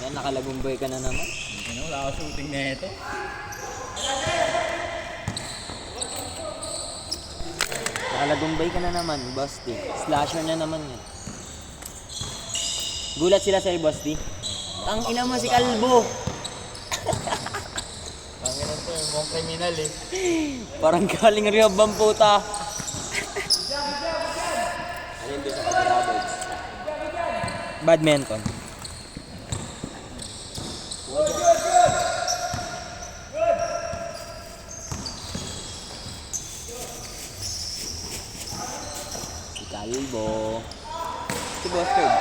Yan, nakalagumbay ka na naman. Ano, wala ka shooting na ito. Nakalagumbay ka na naman, Boss D. Slasher na naman yan. Gulat sila sa'yo, Boss D. Tang ina mo si Kalbo. Tangin to, yung mga kriminal eh. Parang galing rehab ang puta. Ano yung doon sa kabila, boys? Badminton. Si Kalbo. Si Boss Fred.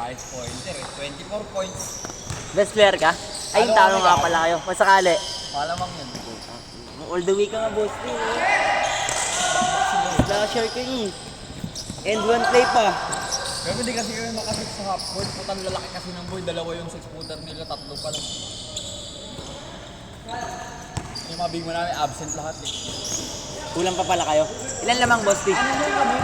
Highest pointer eh. 24 points. Best player ka? Ay, yung tanong nga pala kayo. Kung sakali. Malamang yun. All the way ka nga, Boss D. Slasher ka niya. And one play pa. Pero hindi kasi kami makasip sa half court. Putang lalaki kasi ng boy. Dalawa yung 6-footer nila. Tatlo pa lang. Yung mga big man namin, absent lahat eh. Kulang pa pala kayo. Ilan lamang, Boss D? Ano lang kami?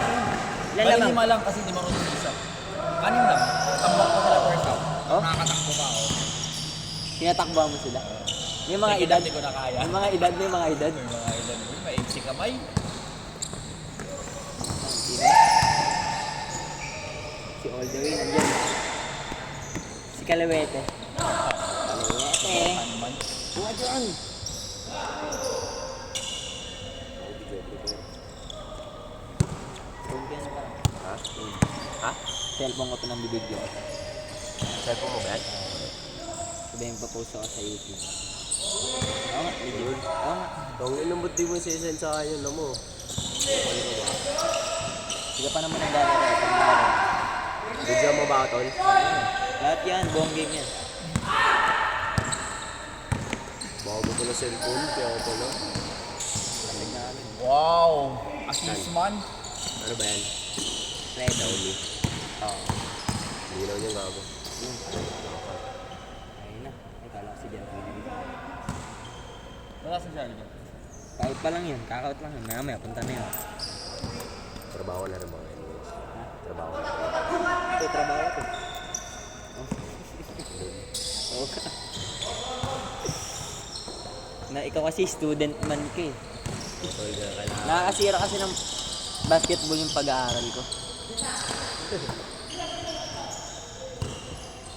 Ilan Bali lamang? 5 lang kasi hindi marunong isa. 6 lang. Tambak ko sila first half. Oh? Nakakatakbo pa ako. Tinatakbo mo sila. Yung mga Sige, edad. Hindi ko na kaya. Yung mga edad, yung mga edad. May mga ilan. Uy, maiksi kamay. Si All the way, nandiyan. Si Kalawete. Kalawete. Ano man. Buha dyan. Ha? Ha? Cellphone ko pinambibigyo. Cellphone mo ba yan? Sabihin pa post ako sa YouTube. Oo nga, video. Oo nga. Kung inumot di mo sisend sa akin yun, alam mo. Sige pa naman ang gagawin. Video mo ba, Tol? Lahat yan, buong game yan. Baka mo pala cellphone, kaya ako pala. Lamig namin. Wow! Assist man. Ano ba yan? Red. Xiaomi. Oo. Lilaw niya gago. Ayun na. Ay, kala ko si Jan. Wala sa siya dyan. Kaut pa lang yun. Kakaut lang yun. Mamaya, punta na yun. Trabaho na rin mga anyways. Ha? Trabaho na. Ito, trabaho ko. Oo. Na ikaw kasi student man ka eh. Tol, kailangan. Nakakasira kasi ng basketball yung pag-aaral ko.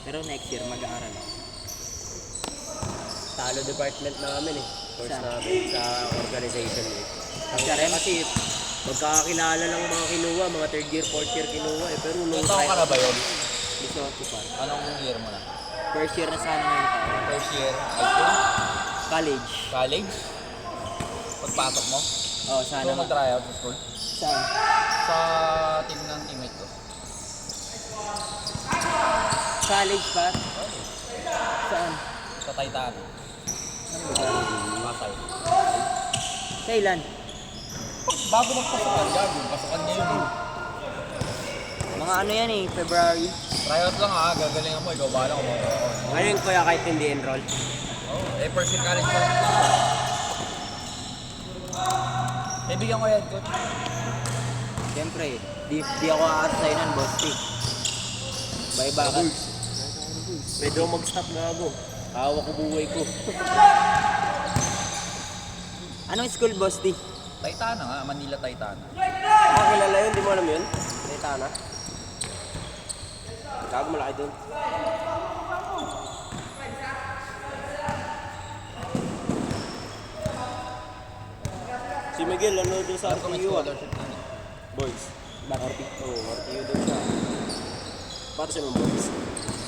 Pero next year mag-aaral ako. Talo department namin eh. Course Saan? namin sa organization eh. Sa REM? Kasi magkakakilala lang mga kinuha, mga third year, fourth year kinuha eh. Pero nung Ilang taon ka na ba yun? Gusto ko pa. Anong year mo na? First year na sana ngayon tayo. First year? High school? College. College? Pagpasok mo? Oh, sana. Gusto mo mag-tryout sa school? Saan? Sa team ng teammate ko. College pa? Saan? Sa Titan. Pasay. Kailan? Bago magpasukan, gago. Pasukan niya yun. Mga ano yan eh, February. Tryout lang ha, gagalingan mo. Ikaw bahala kung mga. Ano yung kuya kahit hindi enroll? Oh, eh, first year college pa lang. Bigyan ko yan, coach. Siyempre, di ako aasayin ng boss eh. Bye baka. Pwede ako mag-stop gago. Hawak ko buhay ko. Anong school boss di? Titana nga, Manila Titana. Nakakilala yun, di mo alam yun? Titana. Gago malaki dun. Si Miguel, ano doon sa Alam ko may RTU ah? scholarship na. Boys. Bakit? Oo, RTU doon siya. Para sa mga boys.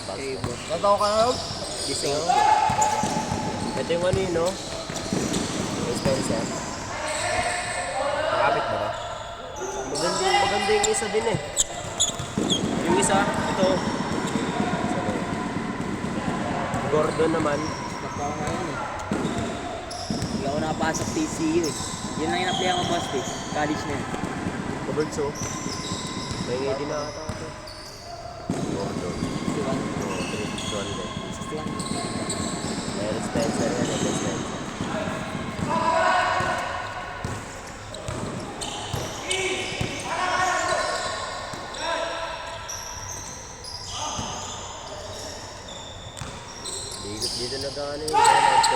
Okay, boss. Nataw ka na yun? Gising. Ito yung ano yun, no? Yung Spencer. Nakapit ba ba? Maganda yung isa din eh. Yung isa, ito. Gordon naman. Bakit ako ngayon eh. Hindi ako nakapasok TCU eh. Yun lang yung apply ko boss eh. College na yun. Covered so. May din na ata ito. Gordon. 61. Oo, 361 din. 61. Meron Spencer yan, Spencer.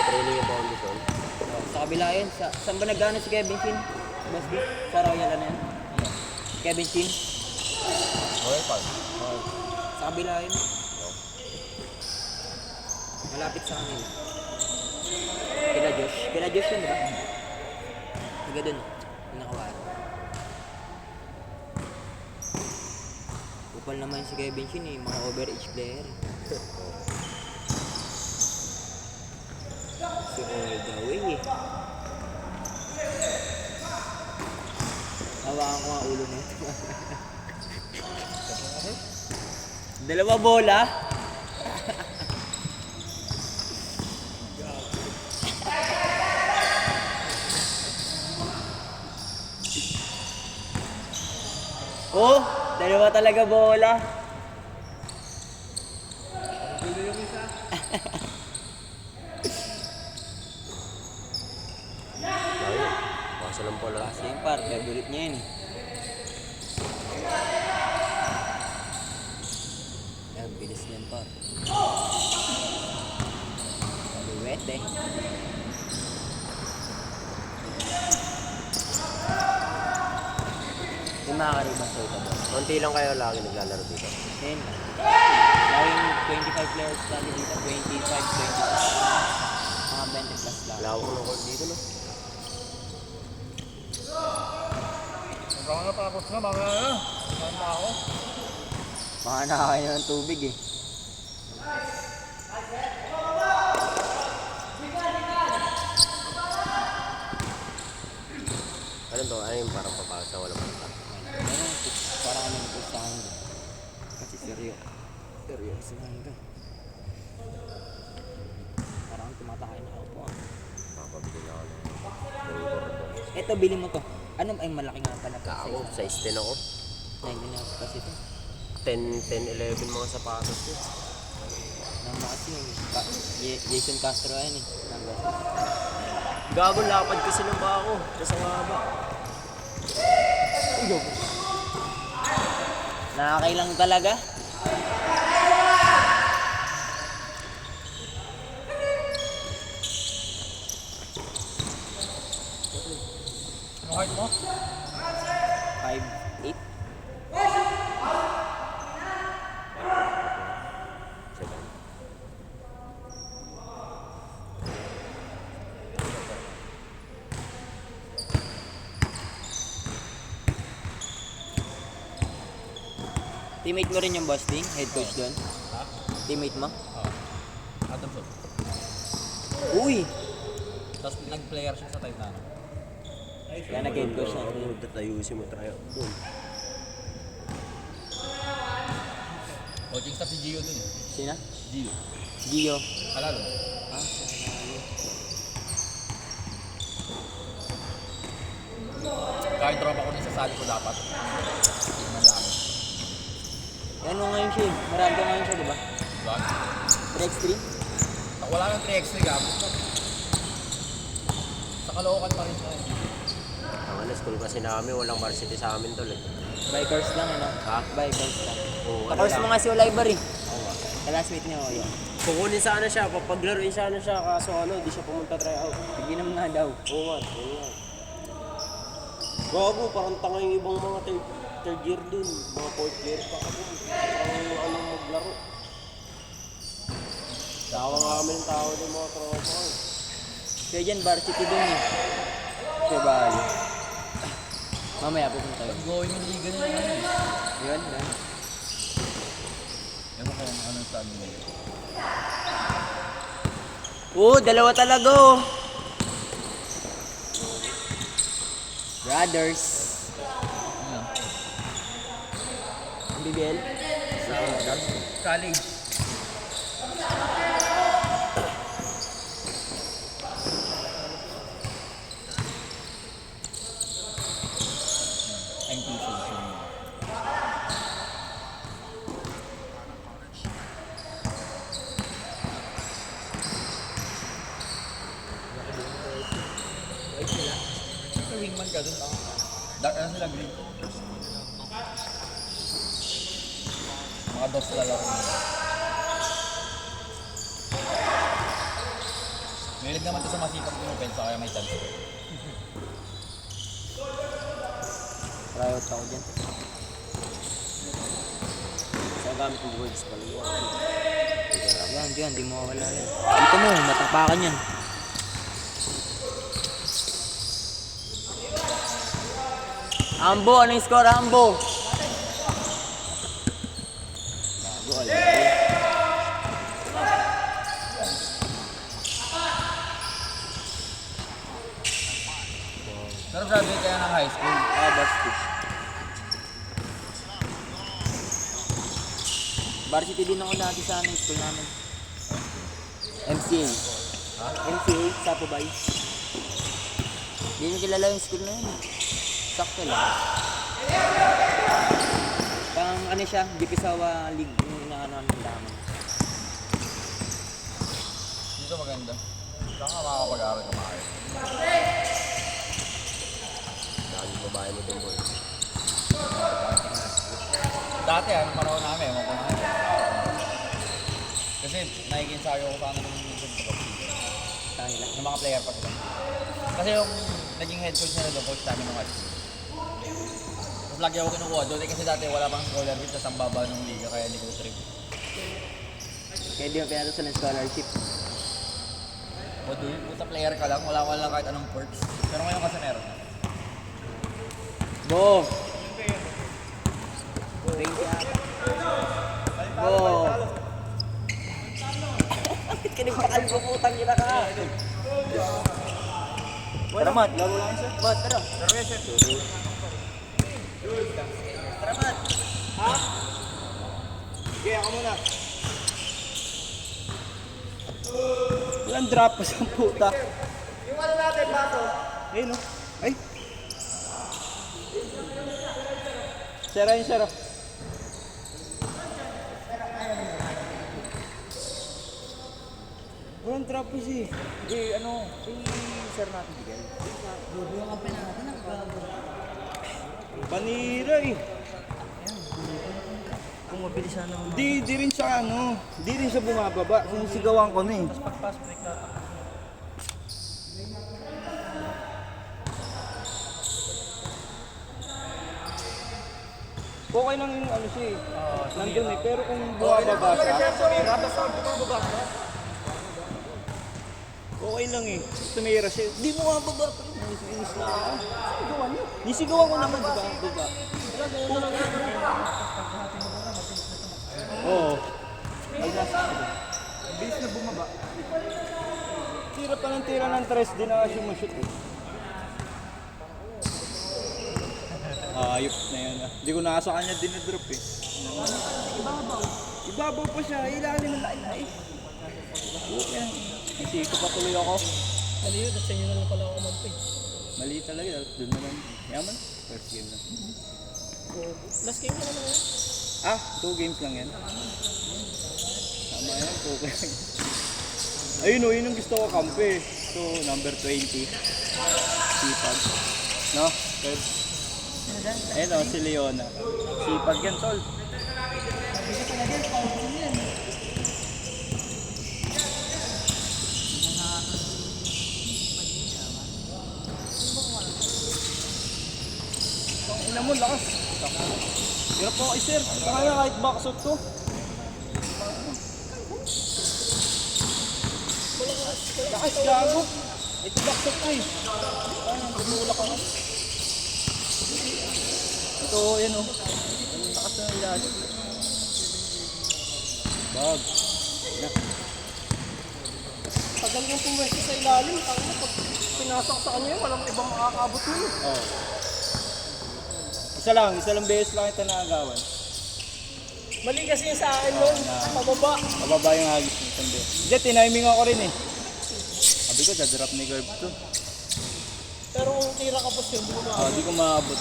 training yung foundation. Sa kabila yun. Saan ba nag-ano si Kevin Chin? Boss D? Sa Royal ano yan? Kevin Chin? Okay, pal. Oo. Sa kabila yun. Malapit sa kanila. Kila Josh yun, di ba? Higa dun. Yung nakawara. Upal naman si Kevin Chin eh. Mga overage player eh. Si all the way eh. Hawakan ko ang ulo na ito. Dalawa bola. Oh, dalawa talaga bola. Gulo yung isa. Ayun. Basa lang pala. Kasi yung par, favorite niya yun eh. Yan, bilis niyan par. Luwet eh. Yung makakariban sa ito boss. Konti lang kayo lagi naglalaro dito. Yan. Laging 25 players lagi dito. 25, 26. Mga 20 plus lang. Lawak ko ng court dito, no? Baka natapos na, mamaya na. Saan na ako? Baka nakakain ng tubig eh. Ano to? Ano yung parang papasa? Walang panta. Ayun, parang ano nito sa akin doon. Kasi seryoso na ito. Parang tumatakay na ako po ah. Makapabili na ako ng Gordon. Ito, bili mo to. Ano ay malaki nga pala to. Ako, size 10 ako. Hindi na kasi ito. 10, 11 mga sapatos ko. Nang kasi yung Jason Castro yan eh. Gago, lapad kasi ng bako. Kasi ang haba. Nakakailang talaga. Ano height mo? 5'8". Sige. Teammate mo rin yung boss Ding, head coach doon. Ha? Teammate mo? Oo. Adamson. Uy! Tapos nag-player siya sa time na ano. Kaya nag-head coach na. Ako, magtatayusin mo tayo. Boom. Coaching staff si Gio dun eh. Sina? Gio. Gio. Kalalo. Ah, sarali. Kahit tropa ko na sasali ko dapat. Hindi man lang. Yan mo ngayon siya eh. Marami ka ngayon siya, di ba? Diba? 3x3? Wala nang 3x3 ka. Sa Caloocan pa rin siya eh. Ang ano, school kasi namin, walang varsity sa amin tol eh. Bikers lang, ano? Ha? Bikers lang. Oo, Tapos lang. mo nga si Oliver eh. Oo nga. Classmate niya, oh, yun. Kukunin sana siya, papaglaruin sana siya, kaso ano, di siya pumunta tryout. Bigyan mo nga daw. Oo nga, oo nga. Gago, parang tanga yung ibang mga third year dun. Mga fourth year pa ako. Parang ano maglaro. Tawa nga kami ng tao ng mga tropa ko. Kaya dyan, varsity dun eh. Kaya bali. Mamaya pupunta yun. Going in liga na yun eh. Yun, yun. Ewan ko kung anong sabi nila. Dalawa talaga oh. Brothers. Ano? Ang BBL? College. NTC. Sa wingman ka dun. Dark ano sila green. Mga dos lalaro. Mahilig naman ito sa masipag pumupensa kaya may chance. Tryout ako dyan. Sa gamit ng words pala yun. Yan, di mo wala yan. Dito mo, matapakan yan. Ambo, anong score, Ambo? Bago, alam ko. Pero graduate kaya ng high school. Bastos. Varsity din ako dati sa school namin. MCA. MCA, Sapubay. Hindi nyo kilala yung school na yun. Sakto lang. Pang ano siya, Dipisawa League yung inaano ng laman. Dito maganda. Saka makakapag-aaral ka maayos. Daming babae mo din, boy. Dati panahon namin, ewan ko na. Kasi nakikinsayo ko sana nung minsan sa Kanila. ng mga player pa sila. Kasi yung naging head coach nila doon, coach namin nung high school. Tapos lagi ako kinukuha doon kasi dati wala pang scholarship tapos ang baba ng liga kaya hindi ko trip. Kaya di mo pinatasan ng scholarship. O doon, puta player ka lang, wala lang kahit anong perks. Pero ngayon kasi meron na. Bo! 20 ata. Bo! Bakit ka nagpakalbo putang ina ka? Tara Mat, laro lang yun sir. Mat, tara. Pero yes, sir. Tara Mat. Ha? Sige, ako muna. Walang drop pa sa puta. Yung ano natin, baso? Ayun o. Ay. Sira yun, sir. Walang drop pa siya. Sir natin bigay. Panira eh. Kung mabilis na naman. Di rin siya ano. Di rin siya bumababa. Sinisigawan ko na eh. Okay lang yung ano siya eh. Nandun eh. Pero kung bumababa siya. Okay lang eh. Tumira siya. Di bumababa. Inis na ako. Sinisigawan niyo. Nisigawan ko naman diba? Baba. Oo. Bilis na bumaba. Tira pa ng tira ng tres. Di na kasi mashoot eh. Ayop na yun ah. Di ko na sa kanya dinidrop eh. Ibabaw. Ibabaw pa siya. Ilalim ang lain eh. Okay. Isiko pa tuloy ako. Mali yun, sa inyo na lang pala ako magpay. Mali talaga. Doon naman. Yaman. First game lang. Last game na naman yan. 2 games lang yan. Tama yan. Okay. Ayun o, yun yung gusto ko kampe. So, number 20. Sipag. No? Third. Ayun o, si Leona. Sipag yan, tol. Ina mo, lakas. Hirap ko kay sir. Kaya kahit backshot to. Lakas, gago. Ito backshot ko eh. Tutulak ako. Ito, yan o. Ang lakas na ilalim. Bag. Tagal yung pumwesto sa ilalim, tangina pag pinasok sa kanya, walang ibang makakaabot yun. Oo. Isa lang beses lang ito naagawan. Mali kasi yung sa akin nun, pababa. Pababa yung hagis ng sande. Hindi, tiniming ako rin eh. Sabi ko, dadrop ni Gerb to. Pero kung tira ka po siya, hindi mo maabot. Hindi ko maabot.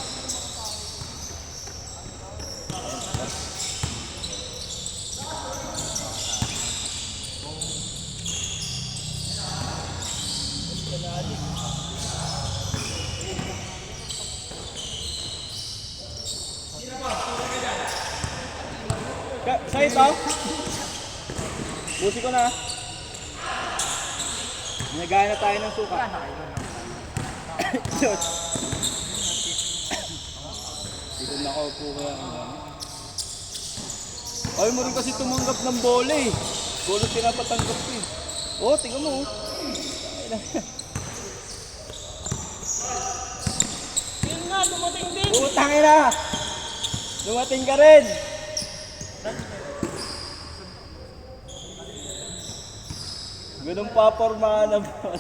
Sa ito, busi ko na. Nagaya na tayo ng suka. Dito na ako po kaya. Ayaw mo rin kasi tumanggap ng bola eh. Bola pinapatanggap ko eh. Oh, tingnan mo oh. Yun nga, dumating din. Utang ina! Dumating ka rin! Ganun papormahan na bola.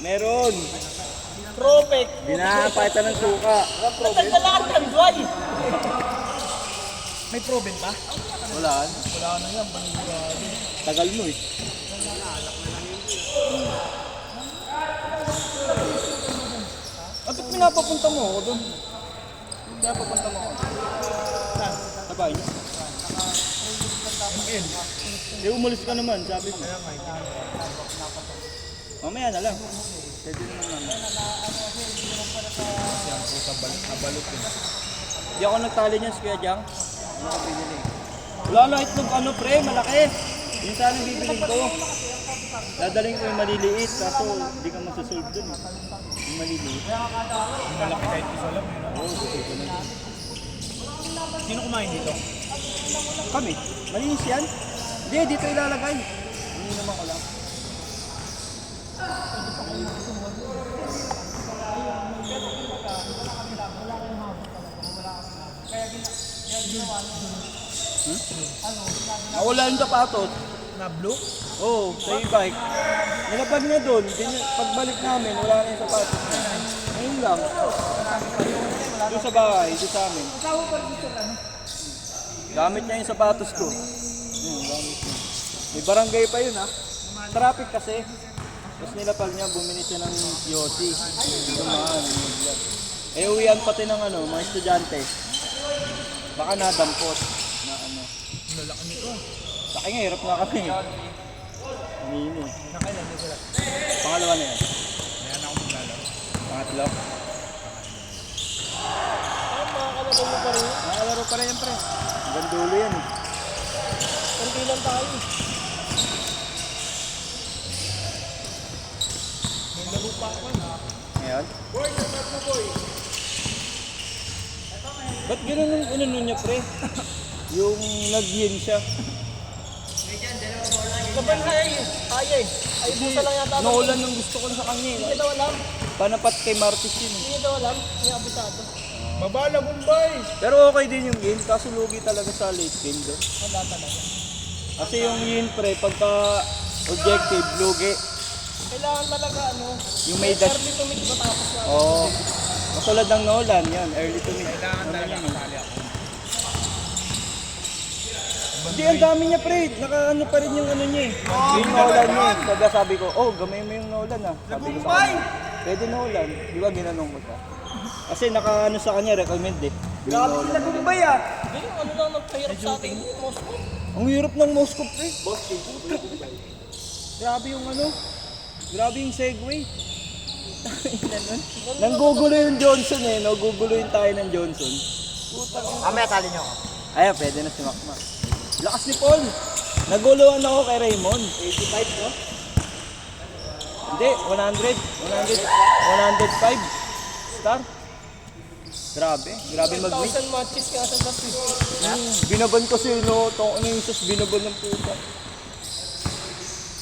Meron! Propek. Binapalitan ng suka. Natagdalaan ng duway. May proben pa? Wala. Wala na yan, panigurado. Tagal mo eh. At ba't pinapapunta mo ako doon? Pinapapunta mo ako. Sa bahay niya? Eh, umalis ka naman, sabi mo. Mamaya na lang. Pwede naman naman. Di ako nagtali niya, Kuya Jang. Ano ka pinili? Wala na itlog ano pre, malaki. Yung sana bibilin ko. Dadaling ko yung maliliit, kaso hindi ka masusolve dun eh. Yung maliliit. Yung malaki kahit isa lang. Oo, gusto ko na. Sino kumain dito? Kami, malinis yan? Hindi, dito ilalagay. Hindi naman ko lang. Nawala yung sapatos. Na blue? Oo, sa e-bike. Nilapag niya doon. Pagbalik namin, wala na yung sapatos niya. Ngayon lang. Doon sa bahay, doon sa amin. Gamit niya yung sapatos ko. Gamit niya. May barangay pa yun ha. Traffic kasi. Tapos nilapag niya, bumili siya ng Yossi. Dumaan. Eh, uwian pati ng ano, mga estudyante. Baka nadampot. Na ano. Lalaki nito. Laki nga, hirap nga kami. Hindi. Nakailan nito sila. Pangalawa na yan. Kaya na ako maglalaro. Pangatlo. Makakalaro mo pa rin. Nakalaro pa rin yan, pre. Hanggang dulo yan eh. Kunti lang tayo. May laro pa ako. Ngayon? Ba't gano'n yung inano niya, pre? Yung nag-yin siya. Laban ay ay busa lang yata. Nolan yung gusto ko sa kanya Hindi eh. niya daw alam. Panapat kay Martis yun eh. Hindi niya daw alam. Hindi abisado. Babala Bombay! Pero okay din yung yin, kaso lugi talaga sa late game doon. Wala talaga. Kasi yung yin, pre, pagka objective, lugi. Kailangan talaga ano. Yung may dash. Early to mid matapos na. Oo. Katulad ng Nolan, yan, early to mid. Kailangan talaga kasali ako. Hindi, ang dami niya, pre. Naka-ano pa rin yung ano niya eh. Yung Nolan niya eh. Kaya sabi ko, oh, gamay mo yung Nolan ah. Sabi ko sa kanya, pwede Nolan. Di ba ginanong ko siya? Kasi naka-ano sa kanya, recommend eh. Yung Nolan. Hindi, ano lang nagpahirap sa atin. Moscow. Ang hirap ng Moscow, pre. Grabe yung ano. Grabe yung Segway. Nanggugulo yung Johnson eh, no? Guguluhin tayo ng Johnson. Mamaya tali niyo ako. Ay, pwede na si Macmac. Lakas ni Paul. Naguluhan ako kay Raymond. 85, no? Hindi, 105 star. Grabe mag-win. 1,000 matches nga sa dati. Binaban kasi, no? Tong ano yung sus, binaban ng puta.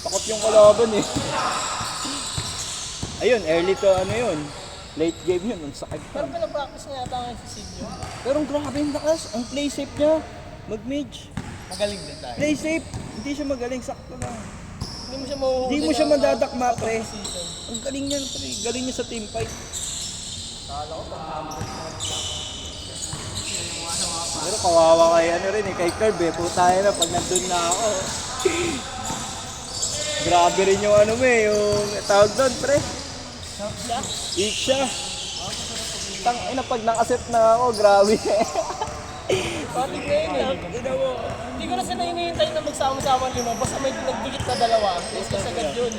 Takot yung kalaban eh. Ayun, early to ano yun. Late game yun, ang sakit Pero pa. pinapractice niya yata ngayon si Silvio. Pero ang grabe yung lakas. Ang play safe niya. Mag-mage. Magaling din tayo. Play safe. Hindi siya magaling, sakto lang. Hindi mo siya mahuhuli. Hindi mo siya na- madadakma, pre. season. Ang galing niya, pre. Galing niya sa team fight. Pero kawawa kay ano rin eh, kay Curb eh. Puta na pag nandun na ako. Grabe rin yung ano mo eh, yung tawag doon, pre. Siya? Eat siya. Tang ina pag nakaset na ako, grabe. Pati ngayon lang. Hindi ko na sila hinihintay na magsama-sama ang lima. Basta may nagdikit na dalawa. Yes, kasi agad yun.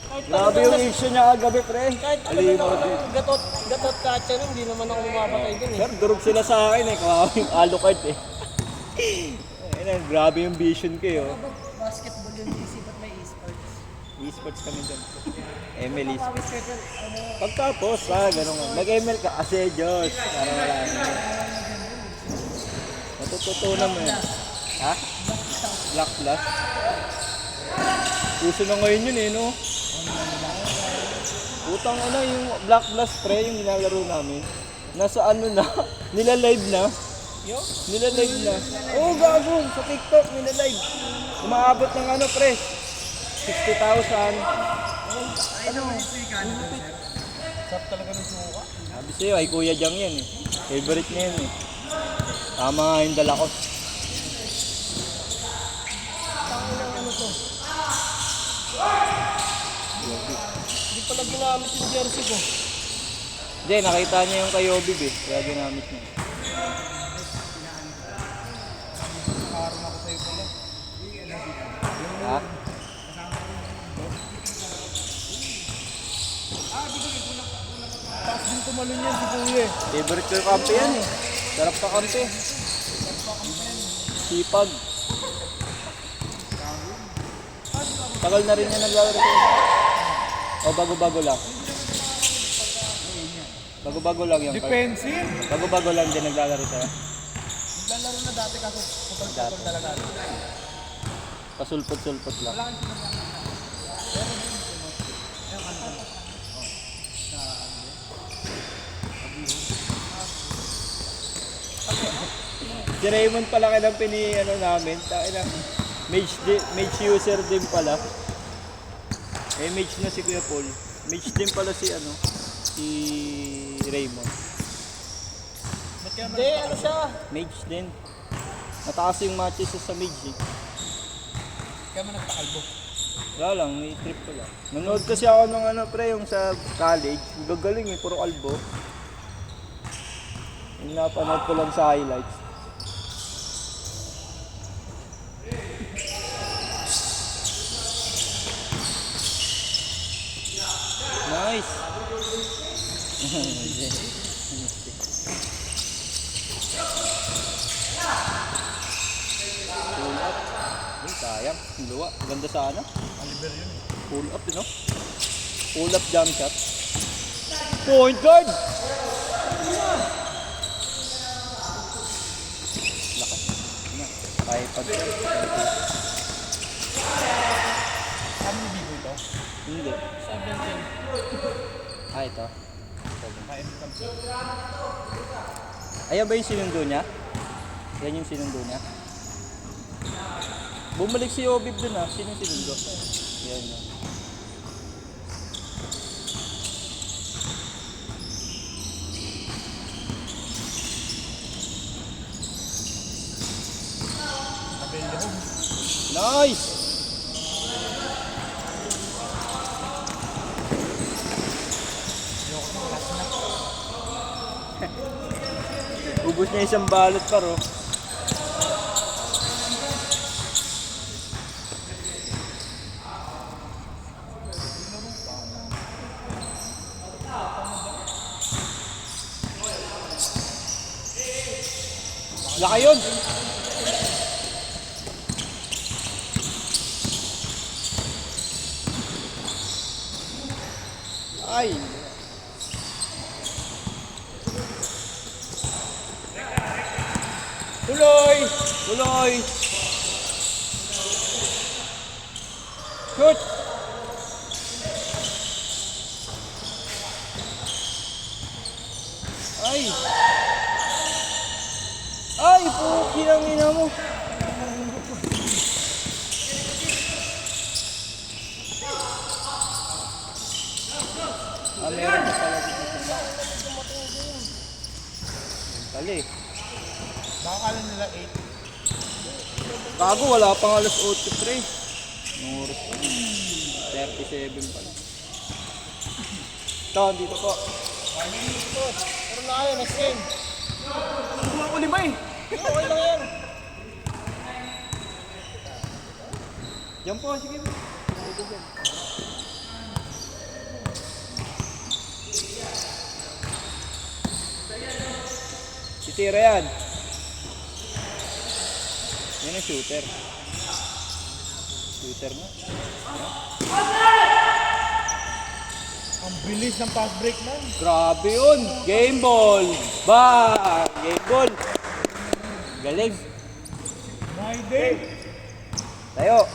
Kahit Grabe yung action niya kagabi, pre. Kahit ano na ako ng gatot catcher, hindi naman ako mapatay dun eh. Sir, durog sila sa akin eh, kawawa yung Alucard eh. Ayun, grabe yung vision ko eh. Oh. Basketball yun, DC Sports kami doon. ML Esports. Pagtapos, gano'n nga. Mag-ML ka kasi, Diyos. Para wala na. Natututunan mo yun. Ha? Black Blast? Uso na ngayon yun eh, no? Utang ano, yung Black Blast pre, yung ginalaro namin. Nasa ano na, nila-live na. Nila-live na. Oo, gago, sa TikTok, nila-live. Umaabot ng ano pre, 60,000. Ano? Sarap talaga ng suka. Sabi sa'yo, ay Kuya Jang yan eh. Favorite niya yan eh. Tama nga yung dala ko. Tangilang ano to. Hindi pala ginamit yung jersey ko. Hindi, nakita niya yung kay Obib eh. Kaya ginamit niya. Nakaroon ako sa'yo pala. Ha? Tapos din tumalon yan si Kuya. Favorite ko yung kampe yan eh. Sarap ka kampe. Sipag. Tagal na rin niya naglalaro ko. O bago-bago lang. Bago-bago lang yung Defensive? Bago-bago lang din naglalaro tayo. Naglalaro na dati kaso putol-putol talaga. Pasulpot-sulpot lang. Si Raymond pala kinang ano namin. Mage user din pala. Eh mage na si Kuya Paul. Mage din pala si Raymond. Hindi, ano siya? Mage din. Mataas yung matches sa mage eh. Kaya mo nagpakalbo. Wala lang, may trip ko lang. Nanood kasi ako ng pre, yung sa college. Gagaling eh, puro kalbo. Yung napanood ko lang sa highlights. Nice! Pull up. Ay, sayang. Luwa. Ganda sana. Oliver yun eh. Pull up, no? Pull up jump shot. Point guard! Lakas. Na. Kaya pag... Kami ni Bigo ito. Hindi. 17. Ah, ito. Kaya mo kami. Ayan ba yung sinundo niya? Yan yung sinundo niya? Bumalik si Obib dun ah. Sino yung sinundo? Yan yun. Nice! Ubus niya isang balot paro. Laki yun! Ay! Tuloy! Tuloy! Shoot! Ay! Ay! Puki ng ina mo! Ah, meron na pala dito. Tali. Baka kala nila 8. Bago, wala pang alas 8 pre. Nung oras pa. 37 pala. Ito, dito po. Pero na kayo, next game. Kuha ko 5 eh. Okay lang yan. Diyan po, sige. Dito dyan. Titira yan. Yan ang shooter. Shooter mo. Bilis ng pass break man. Grabe yun. Game ball. Game ball. Galing. My day. Tayo.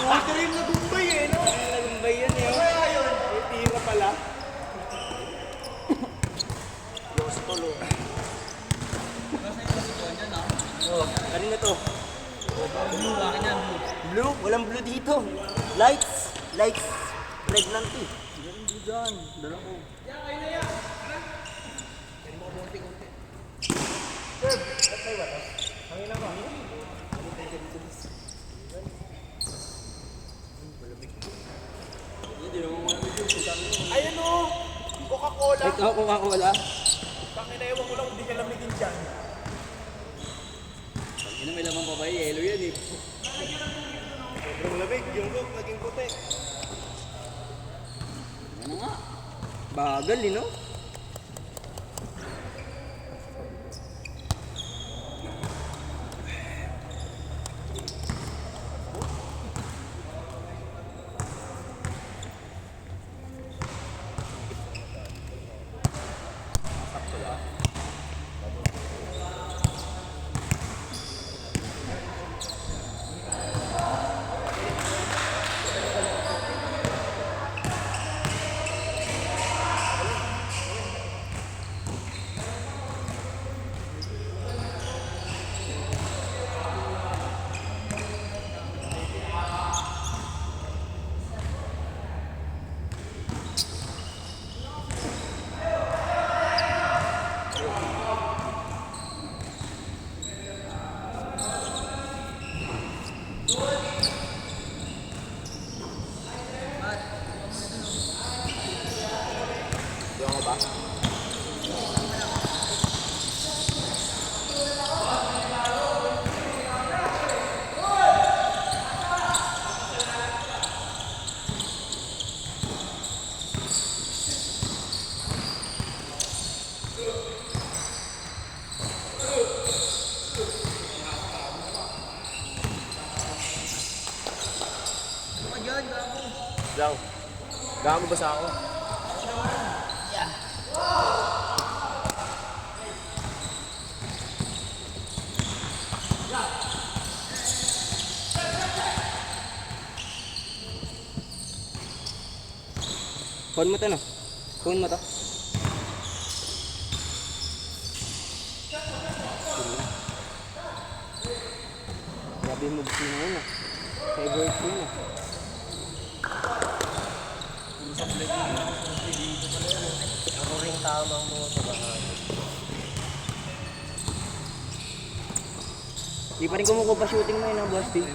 Waterin na Gumbay eh, no? Nagumbay yun eh. Kaya yun. Tira pala. Kanina to. Blue, akin yan, blue. Blue? Walang blue dito. Lights. Lights. Pregnant eh. Meron blue dyan. Dala ko. Ayun o. Coca-Cola. Ito, Coca-Cola. Pakina, ewan ko lang hindi ka lamigin dyan. Yun may lamang pa ba? Yellow yan eh. Sobrang lamig. Yung look naging puti. Ano nga? Bagal eh, no? Lang. Gamo ba sa ako? Phone mo to, no? Phone mo to. Grabe mo gusto mo yun, ah. Favorite ko yun, ah. Ako rin tamang mo sa bahay. Di pa rin kumukuha shooting mo yun, ah, boss, Steve.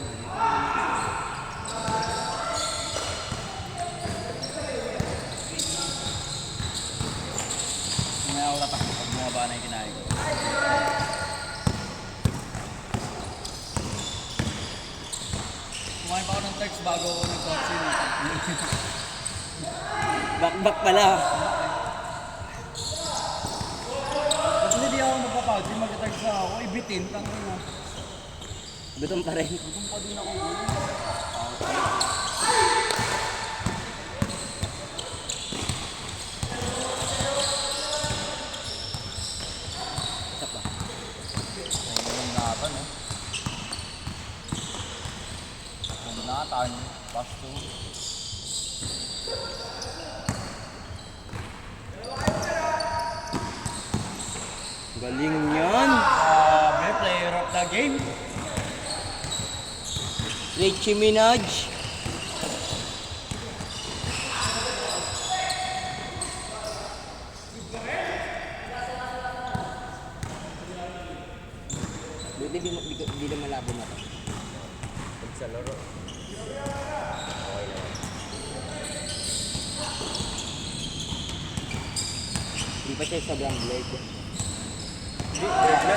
Mamaya ako tatakbo pag bumaba na yung kinain ko. Kumain pa ako ng text bago ako nag-vaccine. Back pala. Ba't hindi ako magpapagsin, mag-text na ako, ibitin, tangin mo. Gutom pa rin. Gutom pa din ako. Pagandatan eh. Pagandatan, pasto. Galing yan. Player of the game. Richie Minaj. Buti di na malabo na to. Pag sa laro. Di pa siya sobrang blade. Hindi, red na.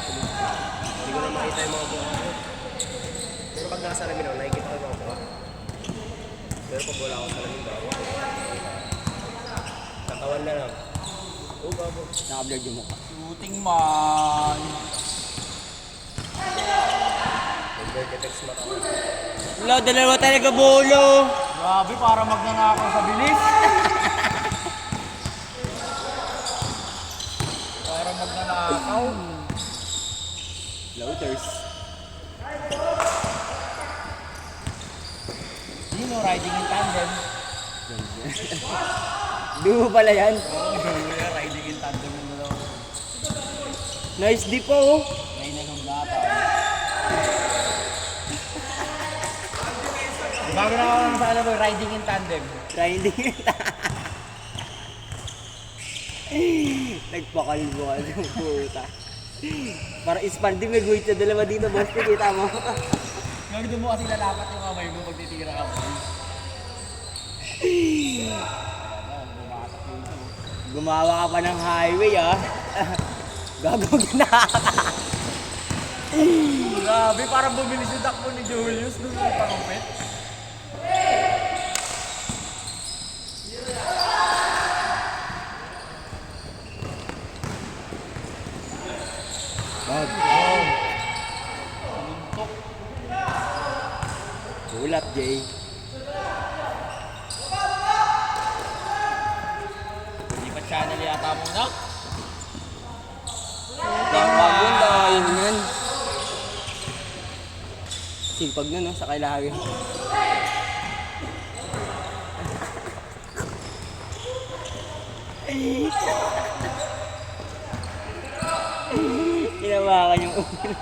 actually. Hindi ko na makita yung mga mukha ko. Pero pag nasa salamin ako, nakikita ko yung mga mukha. Pero pag wala akong salamin ba, katawan na lang. Oh, babo. Naka-blurred yung mukha. Shooting man. Bird effects mata ko. Wala, dalawa talaga bolo. Grabe, para magnanakaw sa bilis. Para magnanakaw. Floaters. Sino riding in tandem? Duho pala yan. Riding in tandem yung dalawa. Nice dip po, oh. May nanong gata. Bago na ako sa alam mo, riding in tandem. Grinding. Nagpakalbo ka ng puta. Para ispanding may guhit sa dalawa dito, boss. Kita mo. Ngayon doon mo kasi lalapat yung kamay mo pag titira ka mo. Gumawa ka pa ng highway, ah. Gagawin na. Grabe, parang bumilis yung takbo ni Julius doon sa pangupit. Bulap, Jay. Hindi pa channel yata muna. Maganda, yun yan. Sipag na, no? Sa kailangan. Tinawakan yung ulo.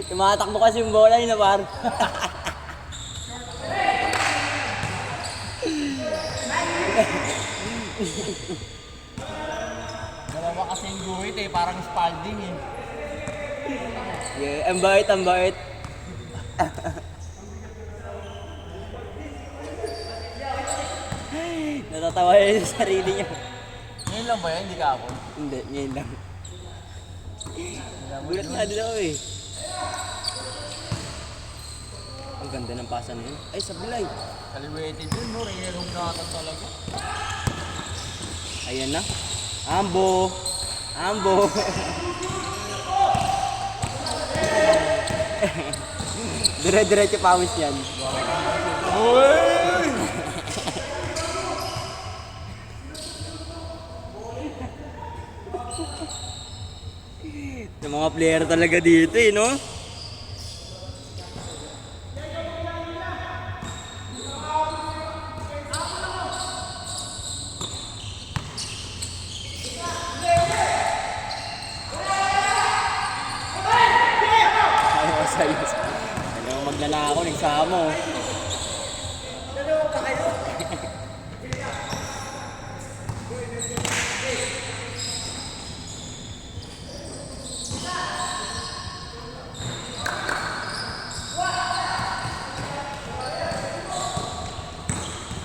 Tumatakbo kasi yung bola yun na par. Dalawa kasi yung guhit eh, parang Spalding eh. Yeah, ang bait, ang bait. Natatawa yun sa sarili niya. Ngayon lang ba yan? Hindi ka ako. Hindi, ngayon lang. Gulat nga din ako eh. Ang ganda ng pasan yun. Ay, sablay. Kaliwete dun, no? Reyelong natin talaga. Ayan na. Ambo. Ambo. Dire-diretso pawis yan. Yung mga player talaga dito eh, no? Ayaw sa'yo. Ayaw maglalako, nagsama oh.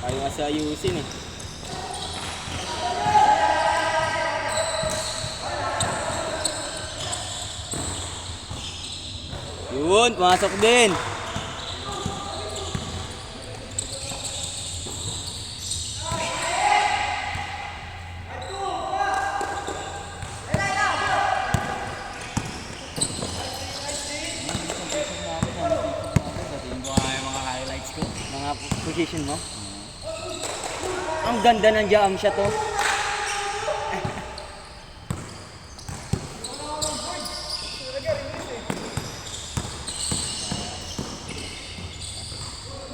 Ayaw kasi ayusin eh. Yun, pumasok din. Dating ko nga yung mga highlights ko. Mga position mo. Ang ganda ng jam shot oh.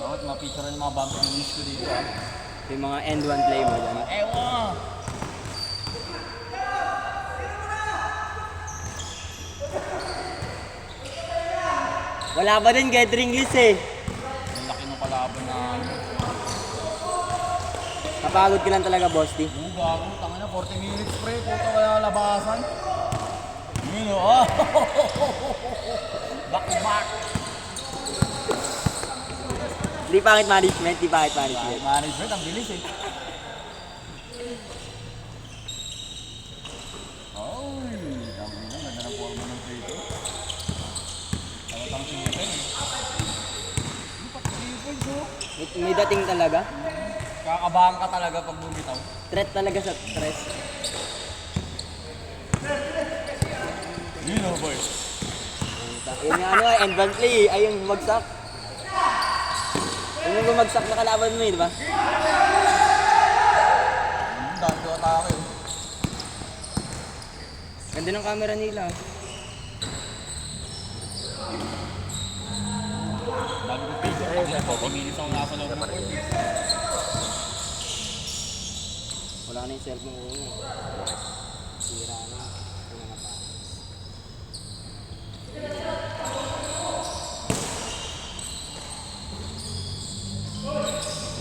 Bakit mapicture yung mga bump finish ko dito ah. Yung mga end one play mo dyan. Ewan! Wala ba din gathering list eh. Ang laki ng kalaban na Napagod ka lang talaga, boss D. yung gago, tanga na 40 minutes pre, puta wala labasan. Yun oh. Back to back. Di pangit management, di pangit management. Management, ang bilis eh. Oh. may dating talaga. Kakabahan ka talaga pag bumitaw. Threat talaga sa stress. You know, boy. Yun yung ano, advance play. Ay, yung bumagsak. Yun yung bumagsak na kalaban mo eh, di ba? Dami ko atake. Ganda ng camera nila. Dami ko picture. Pag ina 40 minutes ako nasa loob ng court. Wala na yung cellphone ko yun. Sira na. Wala na pa.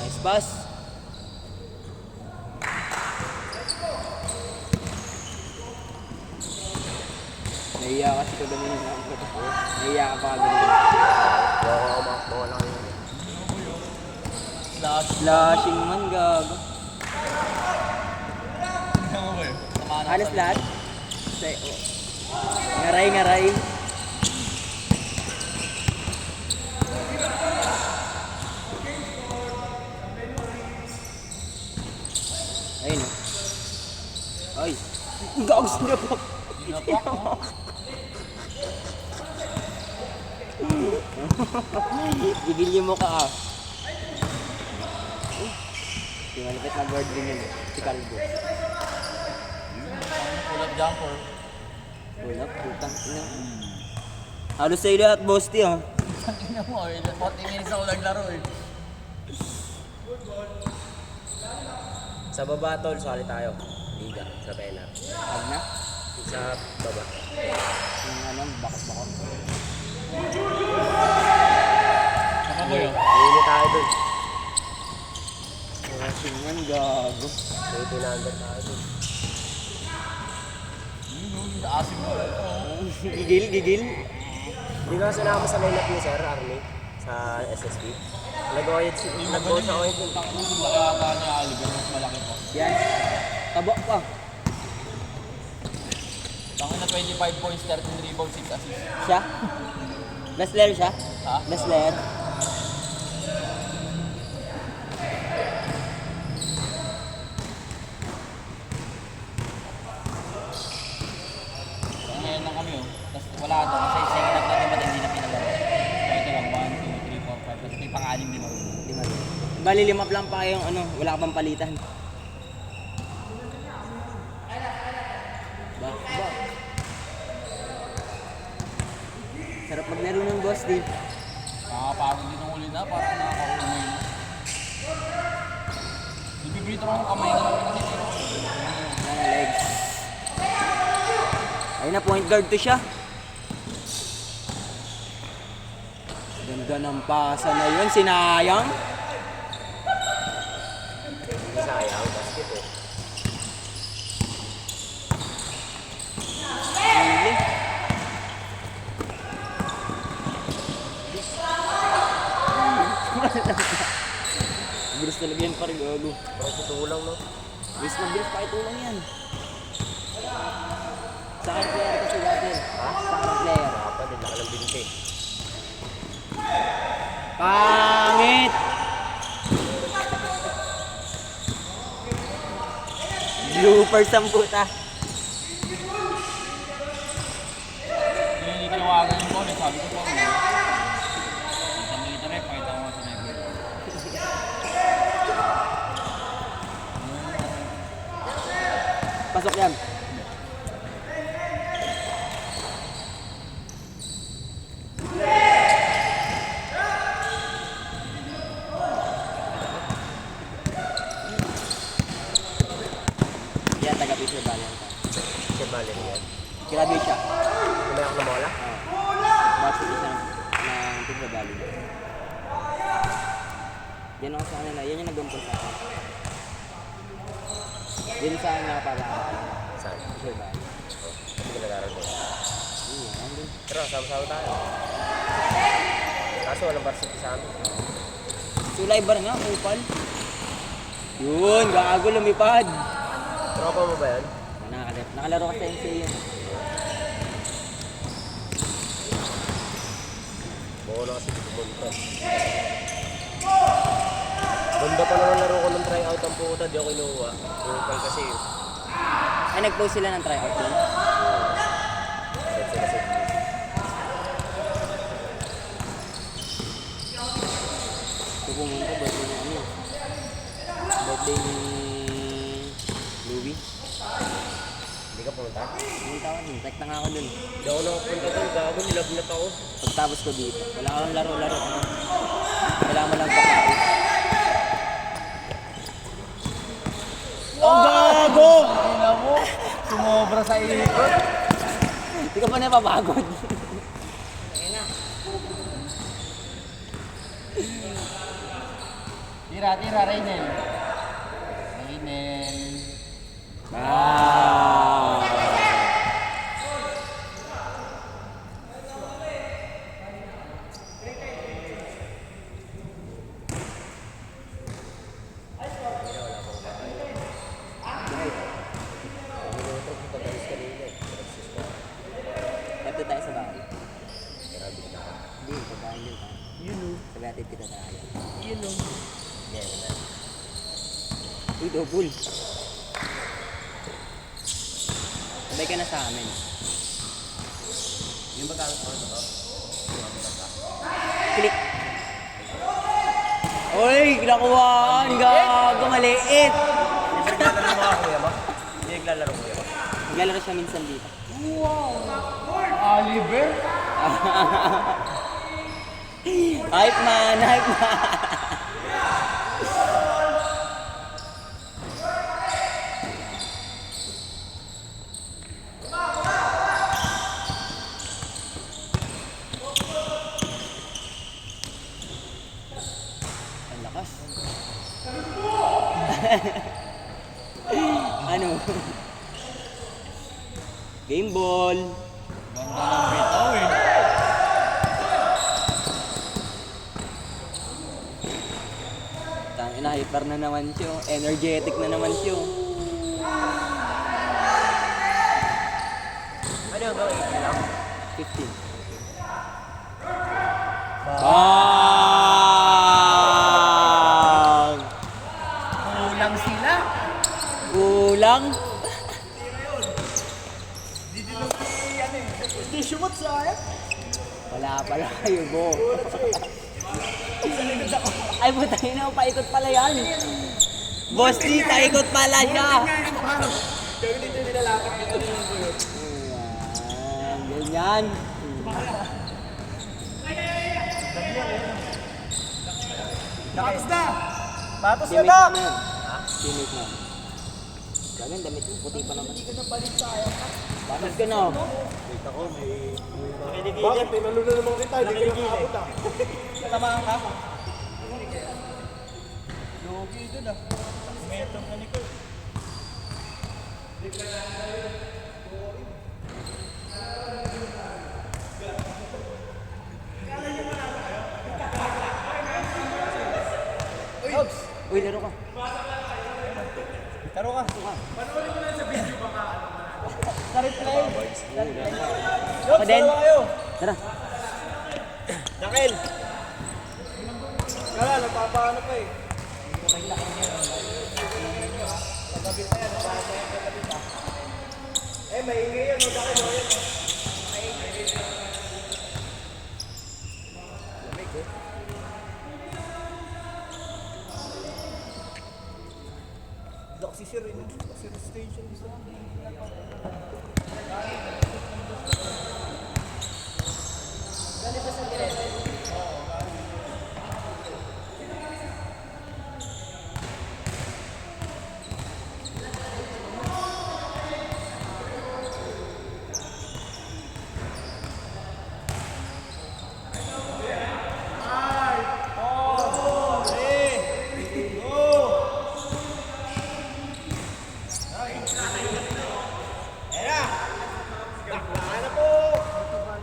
Nice pass. Nahiya kasi ko ganun yung number. Nahiya ka pa ganun. Mawala ka yun. Slash. Flashing man, gago. Ano ba yun? Samahan ako Halos sa- lahat. Ngaray, ngaray. Ayun oh. Ay. Gags niya pa. Ginapak, no? Gigil yung mukha ah. Yung malapit na guard din yun eh. Si Calvo. Pull-up jumper. Wala, putang ina. Halos sa'yo lahat, Bosti ah. Tingnan mo, 40 minutes ako naglaro eh. Sa baba, tol, sali tayo. Liga, sa pena. Huwag na. Sa baba. Yung ano, bakot-bakot. Saka ba yun? Hindi tayo dun. Flashing man, gago. 1800 tayo dun. Yun, asim mo. Gigil, gigil. Hindi ka sinama sa lineup ni Sir Army sa SSB. Nag-void siya ako yun. Takbo, yung laki ata niya Oliver, mas malaki pa. Yan. Tabo pa. Tangin na 25 points, 13 rebounds, 6 assists. Siya? Best player siya? Ha? Best player? Ngayon lang kami oh. Tapos wala ito kasi second half natin ba't hindi na pinalaro. So ito lang, 1, 2, 3, 4, 5. Tapos may pang-anim din ako. Lima. Bali, limap lang pa kayong ano, wala ka pang palitan. Ba? Sarap maglaro ng boss, di. Nakakapagod din ang uli na, parang nakaka-umay na. Ibibrito lang ang kamay na lang pinatitiro. Wala na legs. Ayun na, point guard to siya. Ganda ng pasa na yun, sinayang. Hindi sayang, basket eh. Huli. Bilis talaga yan pare, gago. Parang tutulang, no? Bilis na bilis, pakitulang yan. Second player kasi dati. Ha? Second player. Dapat, din laki ng binti. Pangit! Bloopers ang puta. Hindi tinawagan yung ball, sabi ko pa. Isang dito rin, pakita ko nga sa network. Pasok yan. Yan, taga-Fisher Valley. Siya bali yan. Graduate siya. Kumaya ako na mola? Bakit isa ng Fisher Valley. Yan ako sa kanila. Yan yung nag-umpol sa akin. Yun sa akin nakapag-aaral. Saan? Fisher Valley. Hindi ko nag-aaral doon. Yun, andun. Pero, sama-sama tayo. Kaso walang varsity sa amin. Sulay bar nga, upal. Yun, gago lumipad. Tropa mo ba yan? Nakalaro ka sa MCA yun. Buo na kasi pumunta. Ganda pa naman laro ko ng tryout ang puta, di ako kinuha. Local kasi. Ay, nag-post sila ng tryout yun. Ito pumunta, birthday ni ano. Birthday ni Louie. Hindi ka pumunta? Pumunta ako dun, text na nga ako dun. Hindi ako nakapunta doon, gago, nilagnat ako. Pagtapos ko dito, wala akong laro-laro. Kailangan mo lang pakain. Ang gago! Ina mo, sumobra sa ikot. Hindi ka pa napapagod. Tira, Raynel. Raynel. Ah! Ito tayo sa bahay. Hindi, pagkain din tayo. Yun o. Sabi natin kita tayo. Yun o. Uy, double. Sabay ka na sa amin. Yung magkano ko ito? Click. Uy, nakuhaan. Gago, maliit. Naglalaro mo ako kuya ba? Hindi naglalaro kuya ba? Naglalaro siya minsan dito. Oliver? Hype man, hype man. Ang lakas. Ano? Game ball. Ganda ng bitaw eh. Tangina, hyper na naman siya. Energetic na naman siya. Ano yung gawin? 15. Kulang sila. Kulang. Hindi shumot sa akin. Wala pala kayo, bo. Ay, putay na, paikot pala yan. Boss G, paikot pala siya. Ayan, ganyan. Tapos na! Tapos na, Teammate Doc! na yan. Teammate na. Gagawin, damit mo, puti pa naman. Bakit ka na? Bakit? Tinalo na naman kita, hindi ka nakakabot ah. Tamaan ka? Logi doon ah. Metong ka ni Kurt. Uy, laro ka. Taro ka. Ako din. Tara. Nakil! Kala, napapaano pa eh. Eh, maingay yan. Nakil, o yan. Doc, si Sir, Sir Station isa.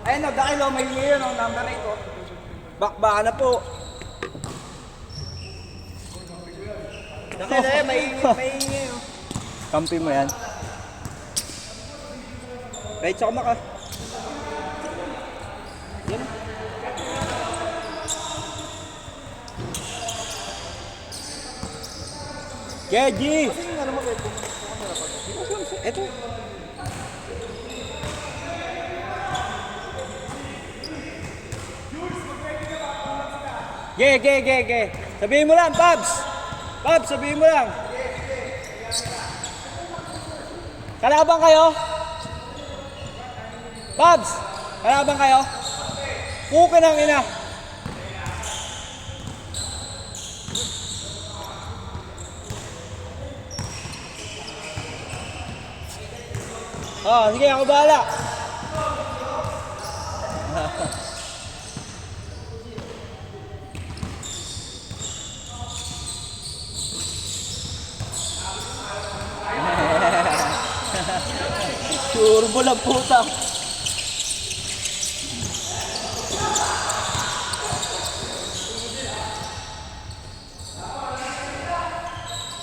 Ayun o, dahil o, may yun o, number 8 o. Bakbaka na po. Dahil na may ingay o. Kampi mo yan. Right, tsaka maka. Yan. Keji! Ito. Ge. Sabihin mo lang, Pabs! Pabs, sabihin mo lang. Kalaban kayo? Pabs! Kalaban kayo? Puka ng ina. Sige, ako bahala. Turbo lang puta.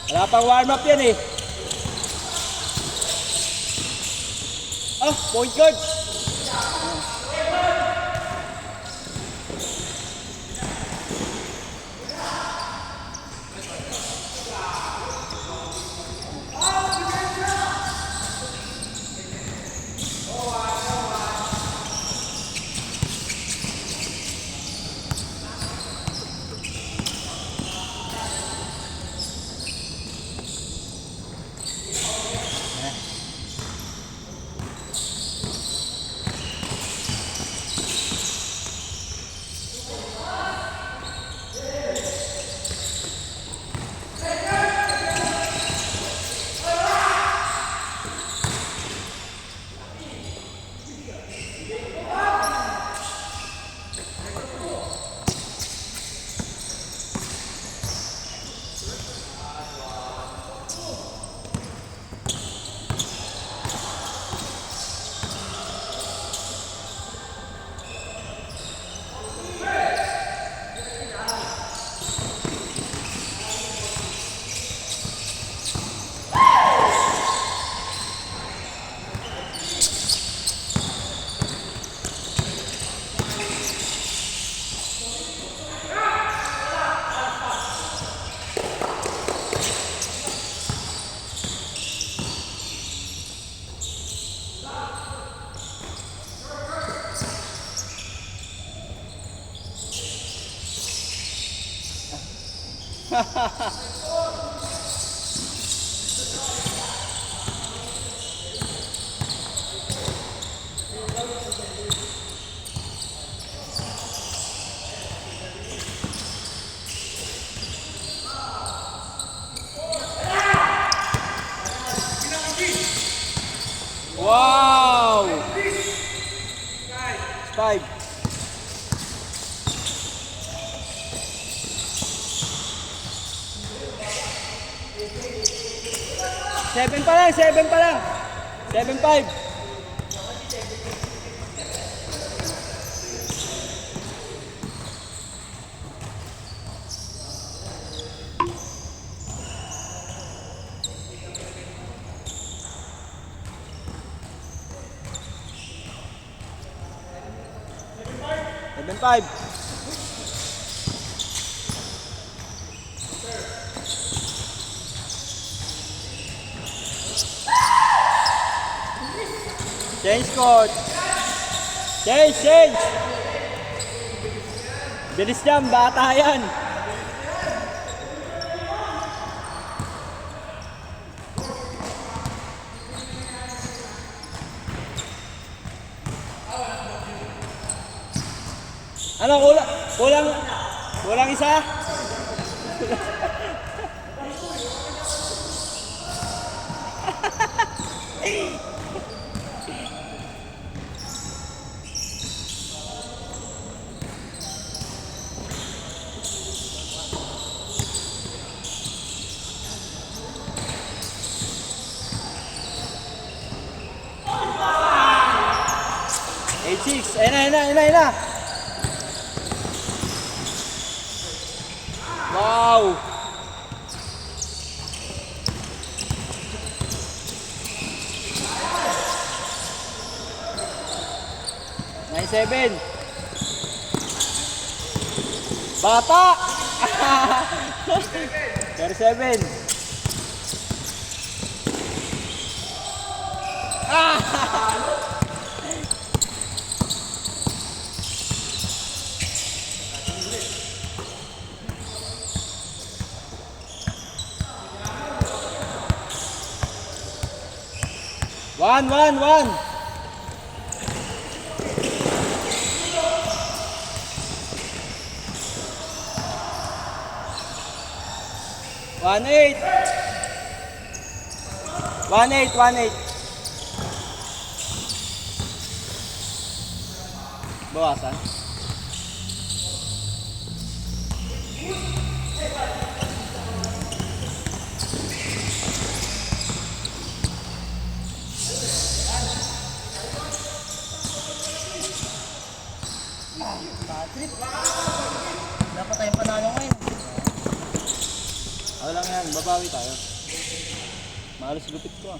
Wala pang warm up yan eh. Point guard. Wow! 5. Seven pa lang. 7-5. Change coach. Change. Bilis yan, bata yan. Ano, kulang isa? Ayun na. Wow! Seven. Bata! 37. One. 1-8. 1-8. Bawasan. Dapat tayong panalo ngayon. Ako lang yan, babawi tayo. Mahalos gupit ko ah.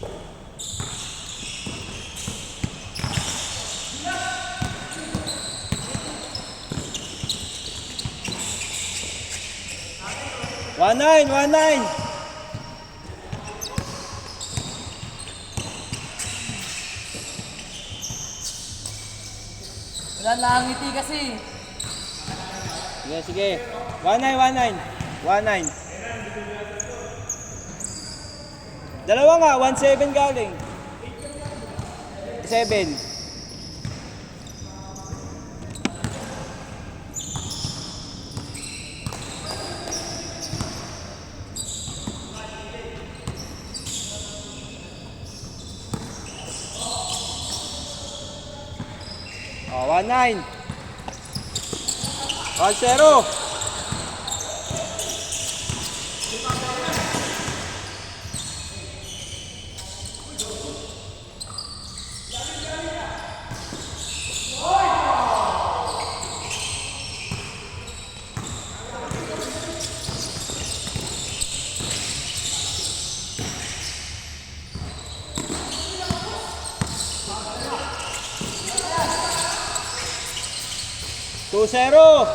One nine. Wala lang ngiti kasi. Sige. 1-9. Dalawa nga, 1-7 galing. 7. Oh, 1-9. 1-0. Two zero.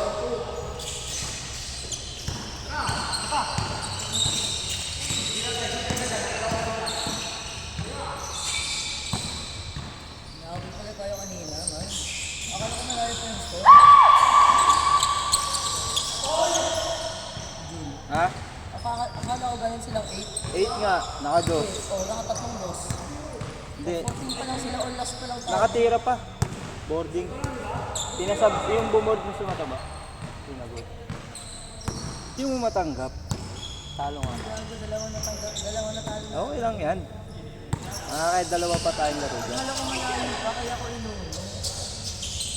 Nakabot pala tayo kanina, man. Akala ko malayo pa yung score. Ha? Akala ko ganyan silang 8. 8 nga, naka-dos. Oo, nakatatlong dos. Hindi, 14 pa lang sila or last pa lang tayo. nakatira pa. Boarding. Tinasab yung bumord mo sa mataba. Tinabot. Hindi mo matanggap. Talo nga. Dalawa na talo. Okay lang yan. Kahit dalawa pa tayong laro dyan. Akala ko malayo pa, kaya ako inuulo.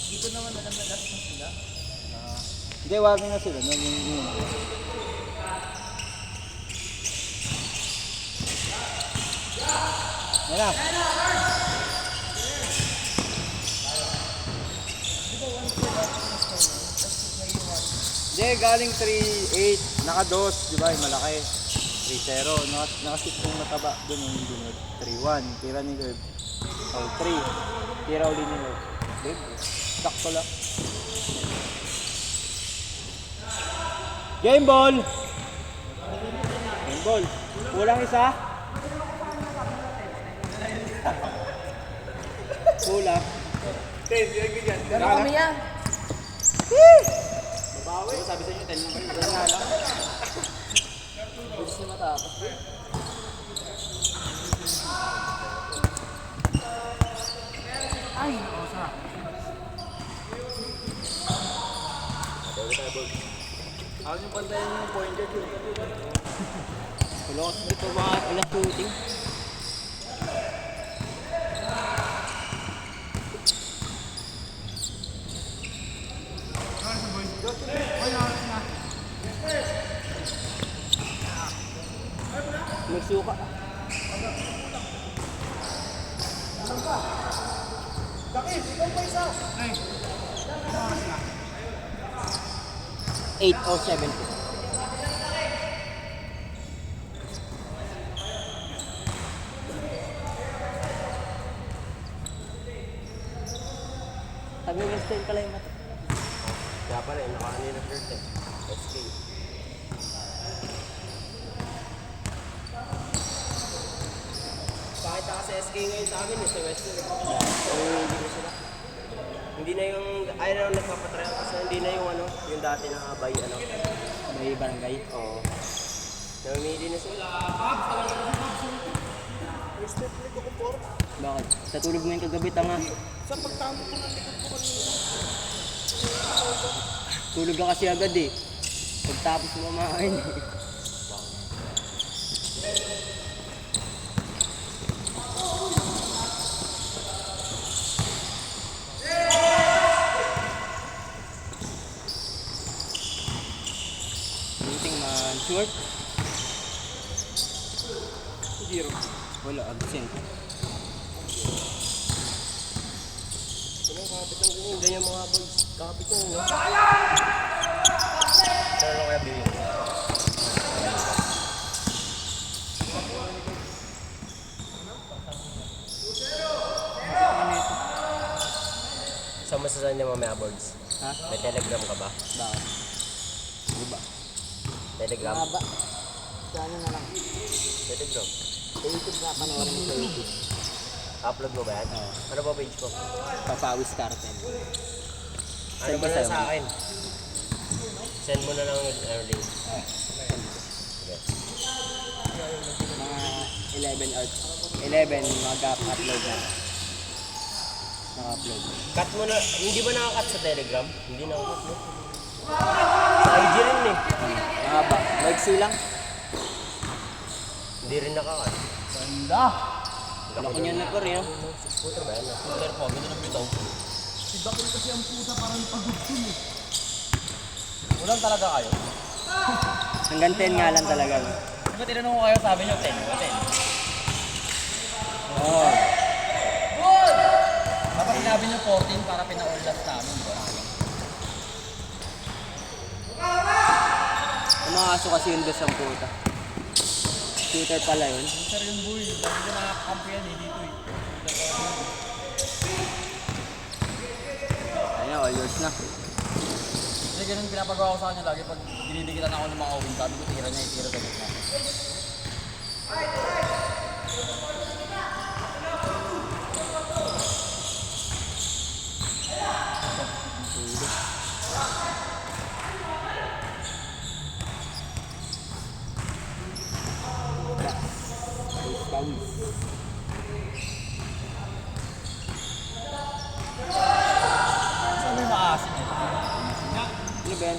Hindi ko naman alam na last na sila. Hindi, wag na sila. Yun. Yan na. Hindi, galing 3-8. Naka-dos, di ba? Yung malaki. 3-0. Nakasit yung mataba doon yung bunod. 3-1. Tira ni Herb. Oh, 3. Tira uli ni Herb. Herb, sakto lang. Game ball! Game ball. Kulang isa. Kulang. Gano'n kami yan? Sabi sa inyo, 10 lang kayo. Wala lang. Gusto na matapos. Ay, oo, sarap. Ako yung pantayan yung point guard yun. Kulang dito mga ilang shooting. Magsuka. Eight or 7. Sabi mo style pala yung mata. Kaya pala, naka-anil na shirt eh. SK. Pakita kasi SK ngayon sa amin, sa Western. Hindi na sila. Hindi na yung, ayaw na nagpapatraya kasi hindi na yung ano, yung dati na bay, ano. May barangay. Oo. Namimili na sila. Bakit? Sa tulog mo yung kagabi, tanga. Sa pagtamo ko ng likod ko kanina. Tulog ka kasi agad eh. Pagtapos mo makain eh. Meeting man. Short? Zero. Wala, absent. Kakapit ng ganyan, ganyan mga boys. Kakapit ng no? Pero ano kaya bilhin? Saan masasabi niya mamaya boys? Ha? May telegram ka ba? Bakit? Ano ba? Telegram? Mahaba. Sa ano na lang. Telegram. Sa YouTube na panoorin mo sa YouTube. Upload mo ba yan? Oo. Ano ba page ko? Papawis cartel. Ano Send ba ko na sa'yo. sa akin? Send mo na lang yung link. Sige. Mga 11 hours. 11 mag-upload na. Naka-upload. Cut mo na, hindi ba nakakat sa Telegram? Hindi nakakat no? Sa IG rin eh. Mahaba. Maiksi lang. Hindi rin nakakat. Ganda! Laki niya na po rin. Puta ba yan? Scooter po, ganda ng bitaw. Si Bakil kasi ang puta parang pagugtun eh. Ulan talaga kayo. Hanggang 10 nga lang talaga. Di ba tinanong ko kayo, sabi nyo 10, o 10. Oo. Dapat sinabi nyo 14 para pina-all-last namin, di ba? Umakaso kasi yun doon sa puta. Shooter pala yun. Sir yung boy, sabi nyo nakakakampi yan eh, dito eh. Ayun, all yours na. Kasi ganun pinapagawa ko sa kanya lagi pag dinidikitan ako ng mga win, sabi ko tira niya, itira sa gitna. Sabi may maasin eh. Ano ba yan?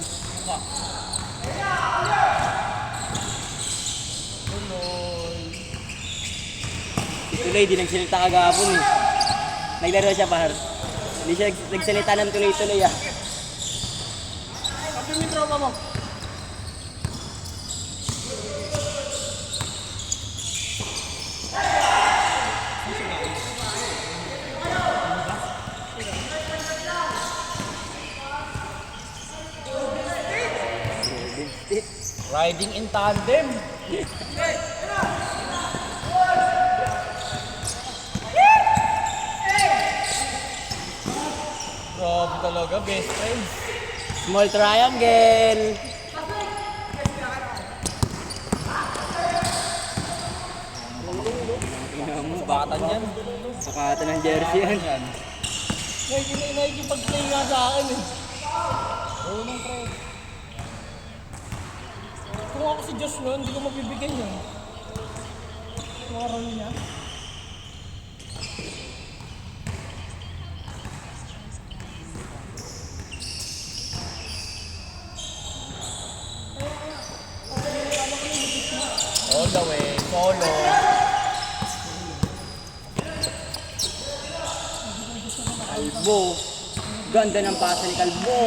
Tuloy. Si Tuloy, di nagsalita kagahapon eh. Naglaro siya par. Hindi siya nagsalita ng tuloy-tuloy ah. Sabi mo yung trauma mo. Riding in tandem. Grabe talaga, best friends. Small triangle. Ina mo, Bakatan yan. bakatan ng jersey yan. Yan. Nakikipag-play nga sa akin eh. Oo nung pre. Kung ako si Josh noon, hindi ko mabibigyan yun. Mga role niya. All the way, solo. Kalbo. Ganda ng pasa ni Kalbo.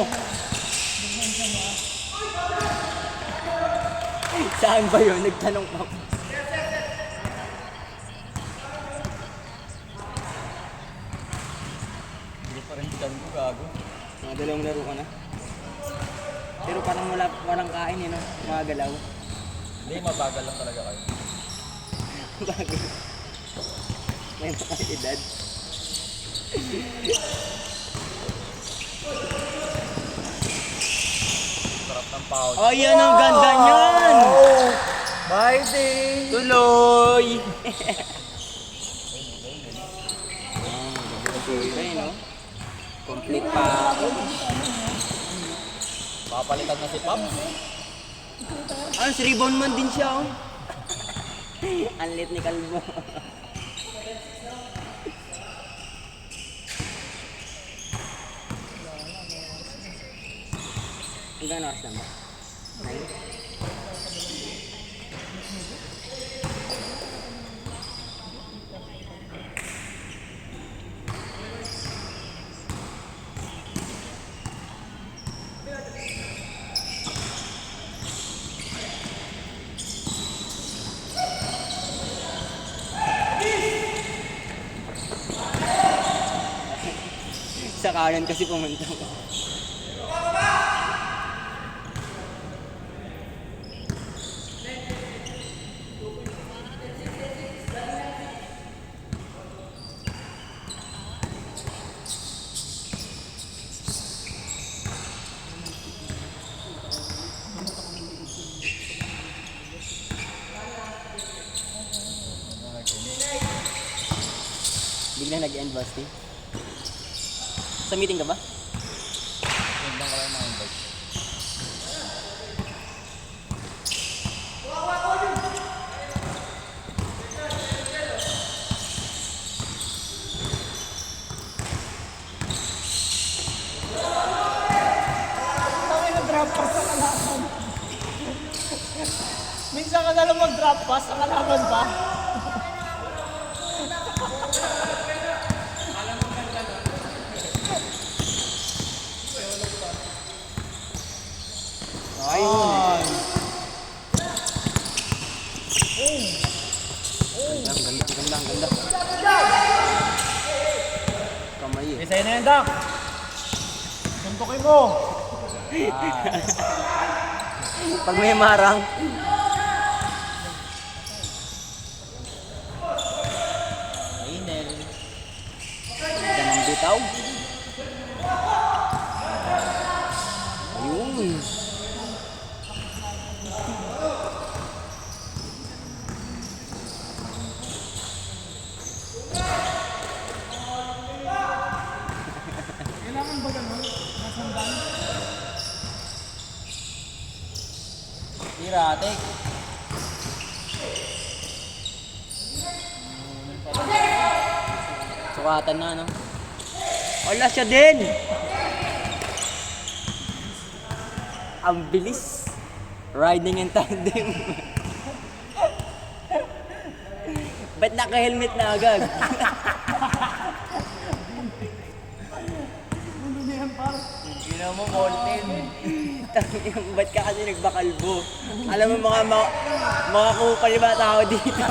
Saan ba yun? Nagtanong pa. Hindi pa rin dyan ko gago. Mga dalawang laro ka na. Pero parang walang kain eh, no? Mga galaw. Hindi, mabagal lang talaga kayo. Bago. May mga edad. Sarap ng pouch. Oh, yan ang ganda niyan! Biting! Tuloy! Ayun, no? Complete package. Papalitan na si Pops. Ah, si Rebound man din siya, oh. Ang lit ni Kalbo. Hanggang oras lang ba? 9? Sa kanan kasi pumunta. Bigla nag-end Basti. Sa meeting ka ba? Yan lang kayo na-invite. Kami na-drop pass sa kalaban. Minsan ka na lang mag-drop pass sa kalaban pa. Ayun. Ganda. Kamay eh. Isa na yan, Doc. Suntukin mo. Pag may marang. Inel. Ganda ng bitaw. Ayun. Kailangan ba ganun? Nasandan? Tira, take. Sukatan na, no? Wala siya din! Ang bilis. Riding in tandem. Ba't naka-helmet na agad? Gina mo, Molten. Ba't ka kasi nagbakalbo? Alam mo mga kupal ba tao dito?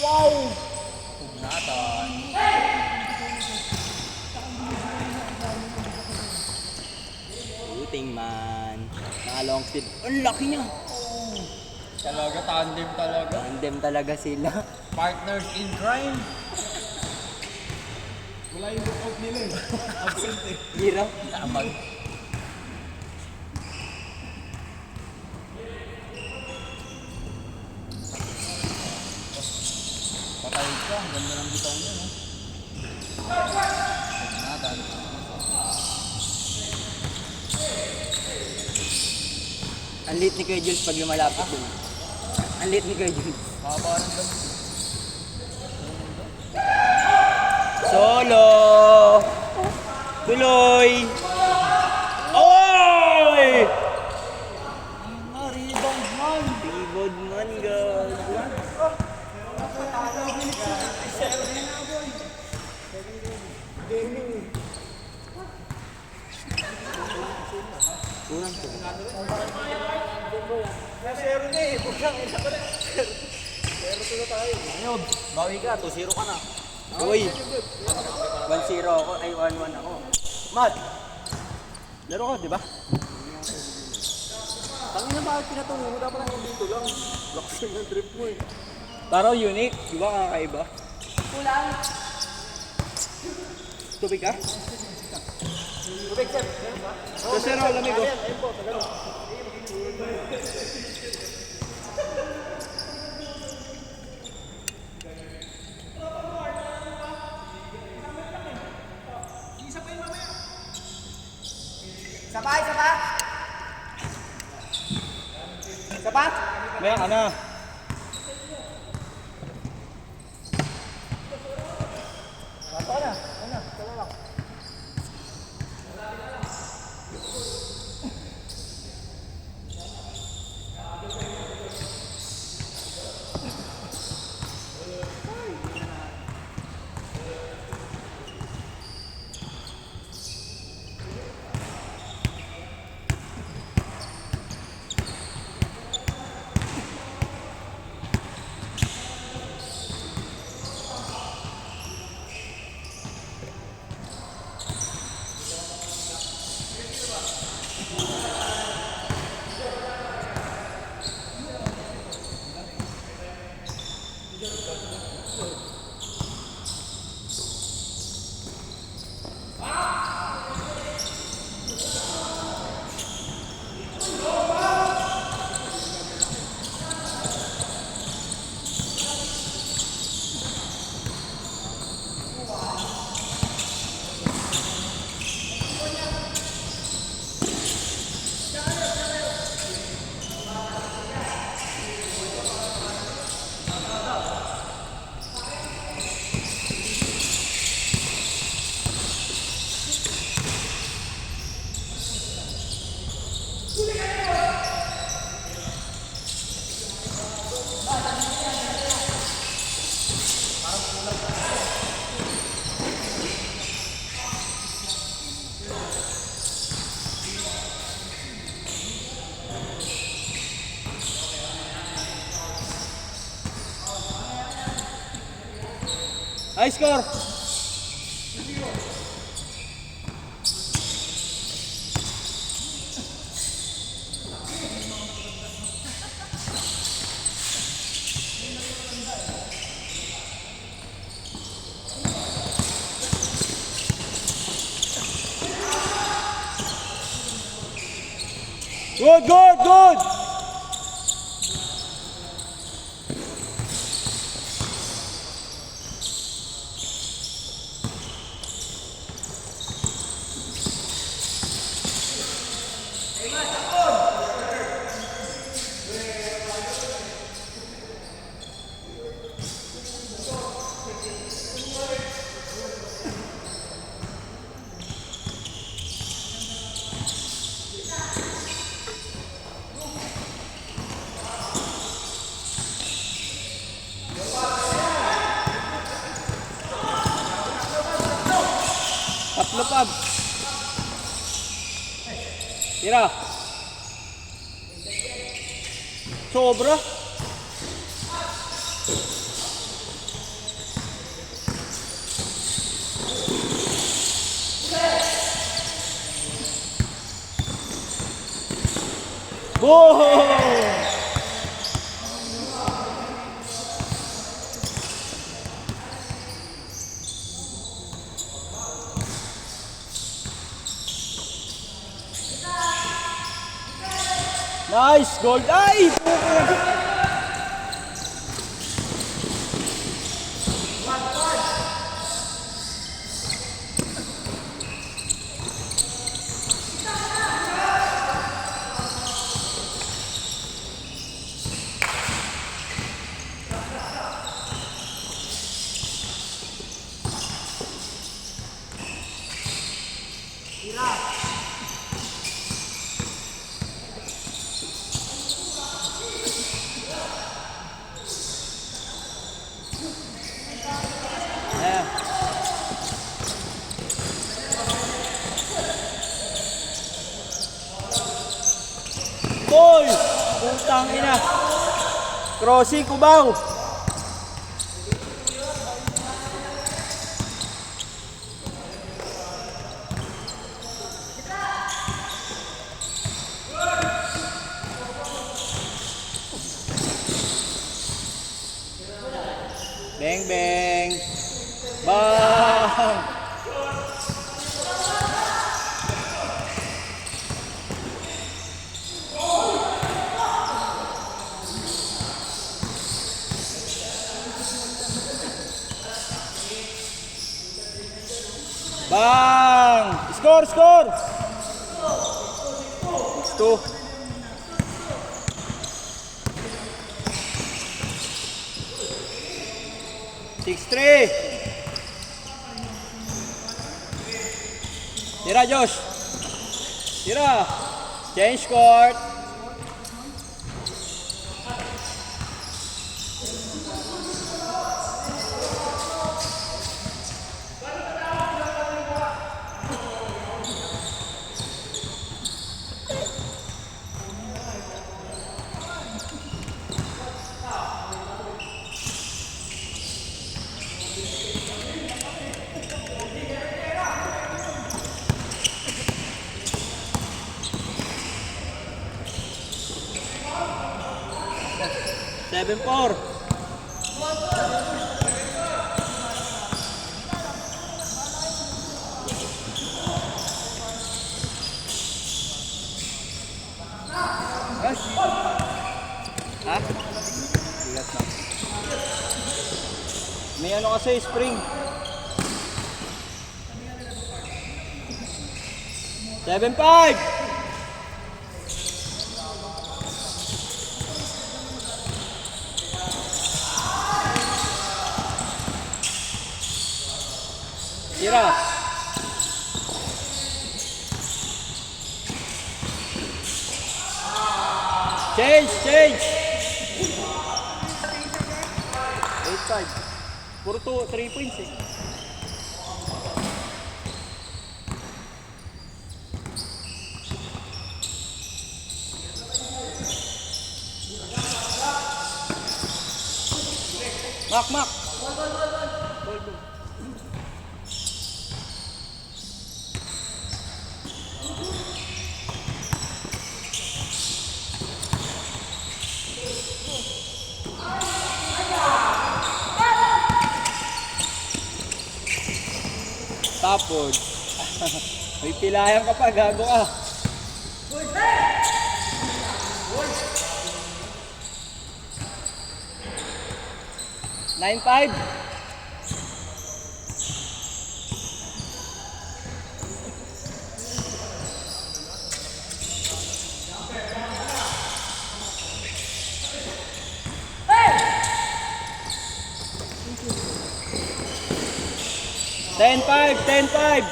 Wow! Natan. Shooting man. Naka-long sleeve. Ang laki niya. Talaga, tandem talaga. Tandem talaga sila. Partners in crime. Wala yung lookout nila eh. Absent eh. Hirap. Tamag. Patay ka. Ang ganda ng bitaw niya, no? Natan. Ang lit ni Kuya Jules pag lumalapit dun. Ang lit ni Kuya Jules. Haba ng dami. Solo! Tuloy! Oy! Rebound man! Rebound man, guys. Unang to. Ayun, bawi ka. 2-0 ka na. Uy! 1-0 ako. Ay, 1-1 ako. Mat! Laro ka, di ba? Tangin na bakit pinatungo mo? Dapat lang dito lang. Lakas ng trip mo eh. Taro, unique. Di ba kakaiba? Tubig ka? Kasi raw lamig oh. Sapat? Maya ka na. High score! Good, good, good! Tatlo pa. Tira. Sobra. Boom! Nice! Gold! Ay! Ayan. Boy! Putang ina. Crossing Cubao. Bang bang. Bang. Bang! Score, score! 6-2. 6-3. Tira, Josh. Tira. Change court. Seven four. Ha? Bigat na. May ano kasi spring. 7-5. Tira. Change. 8-5. Puro 3 points eh. Mak. Tapos, may pilayan ka pa, gago ka. Nine five. Ten five.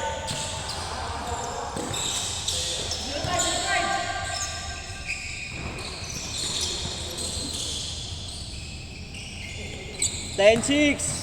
Ten six.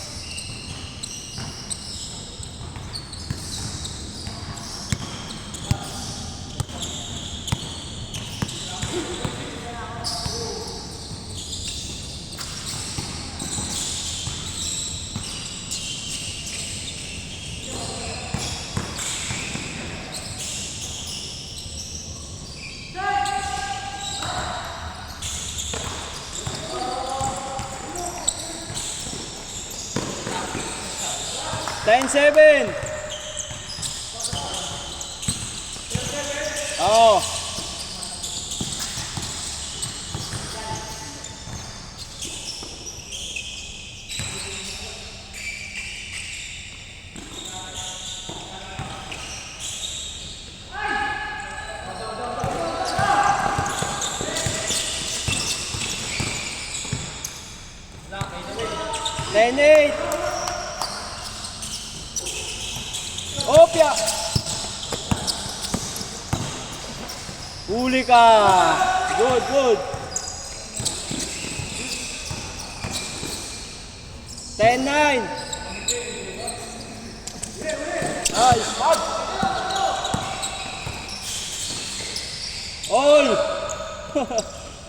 Ten seven. Oh. Ten eight. Opya! Huli ka! Good. 10-9. Nice. All!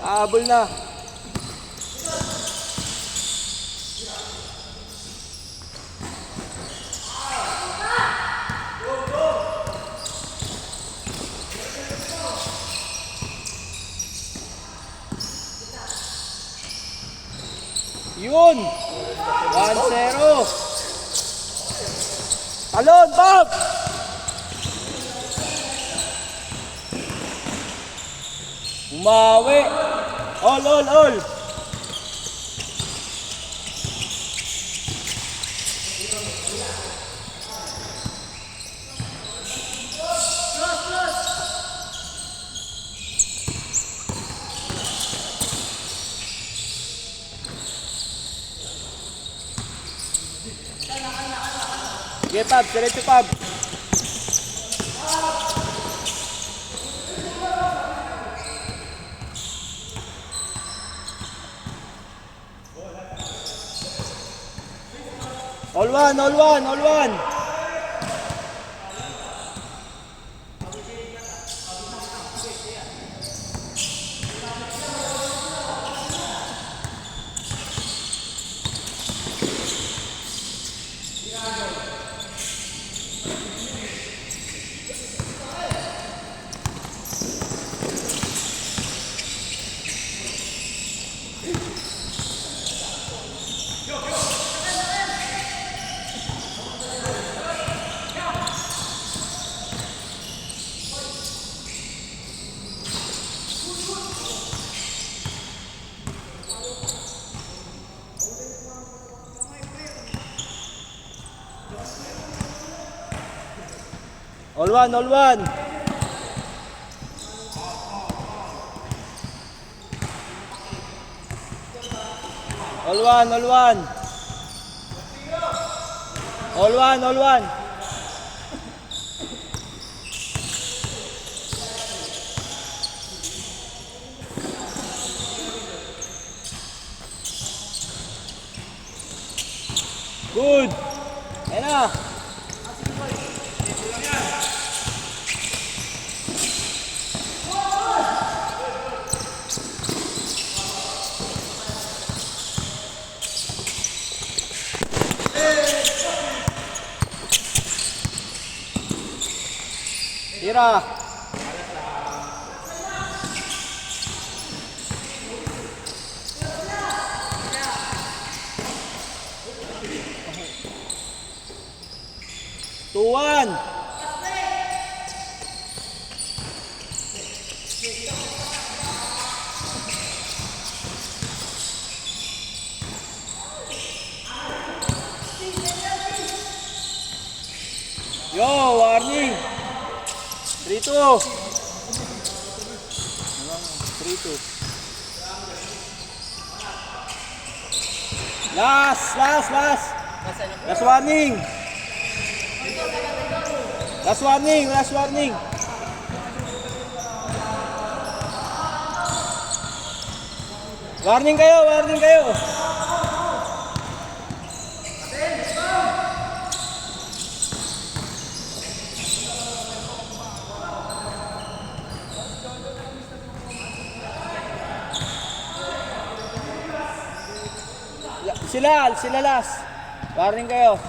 Habol na. Yun! 1-0. Talon, Bob! Umawi! All! Sige, Pab. Diretso, Pab. All one, all one, all one. All one, all one. All one, all one. All one, all one. Good. Ayan na. Tira. Tuwan. Yo, warning. 3-2. 3-2. Last warning. Last warning. Warning kayo. Sila last. Warning kayo.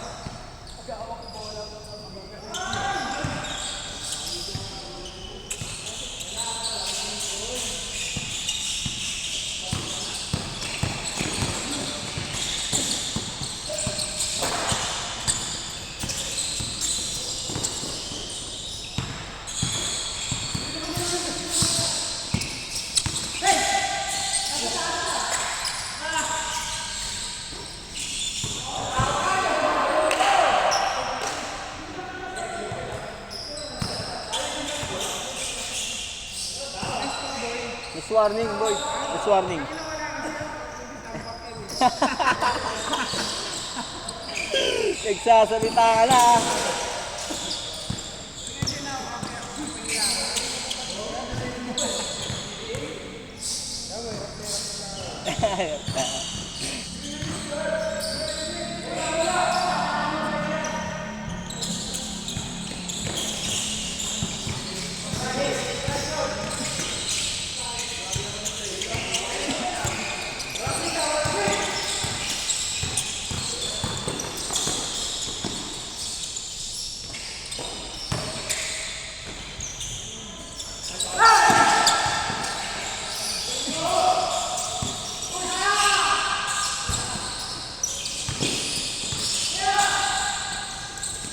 Last warning, boy. Last warning. Nagsasalita ka na.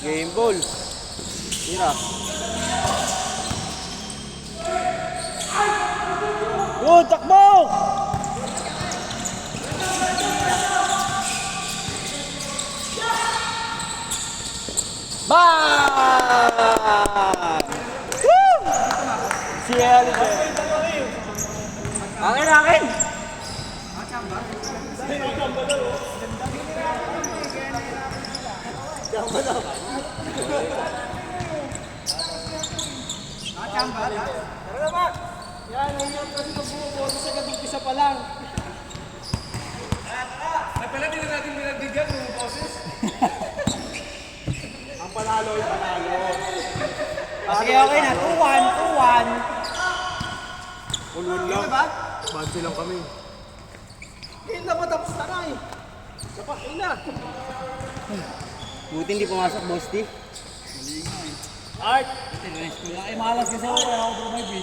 Game ball. Tira. Good, takbo! Bang! Woo! Si Eliver. Akin! Yan, ngayon kasi mag-bumoboto sa gabi isa pa lang. Ay pala, di na natin pinagbigyan ng boses. Ang panalo yung panalo. Sige, okay na. 2-1. Ulul lang. Bansi lang kami. Hindi na matapos na nga eh. Napakin na. Buti hindi pumasok, Boss D. Art! Ay, malas kasi ako. Kaya ako bumibit.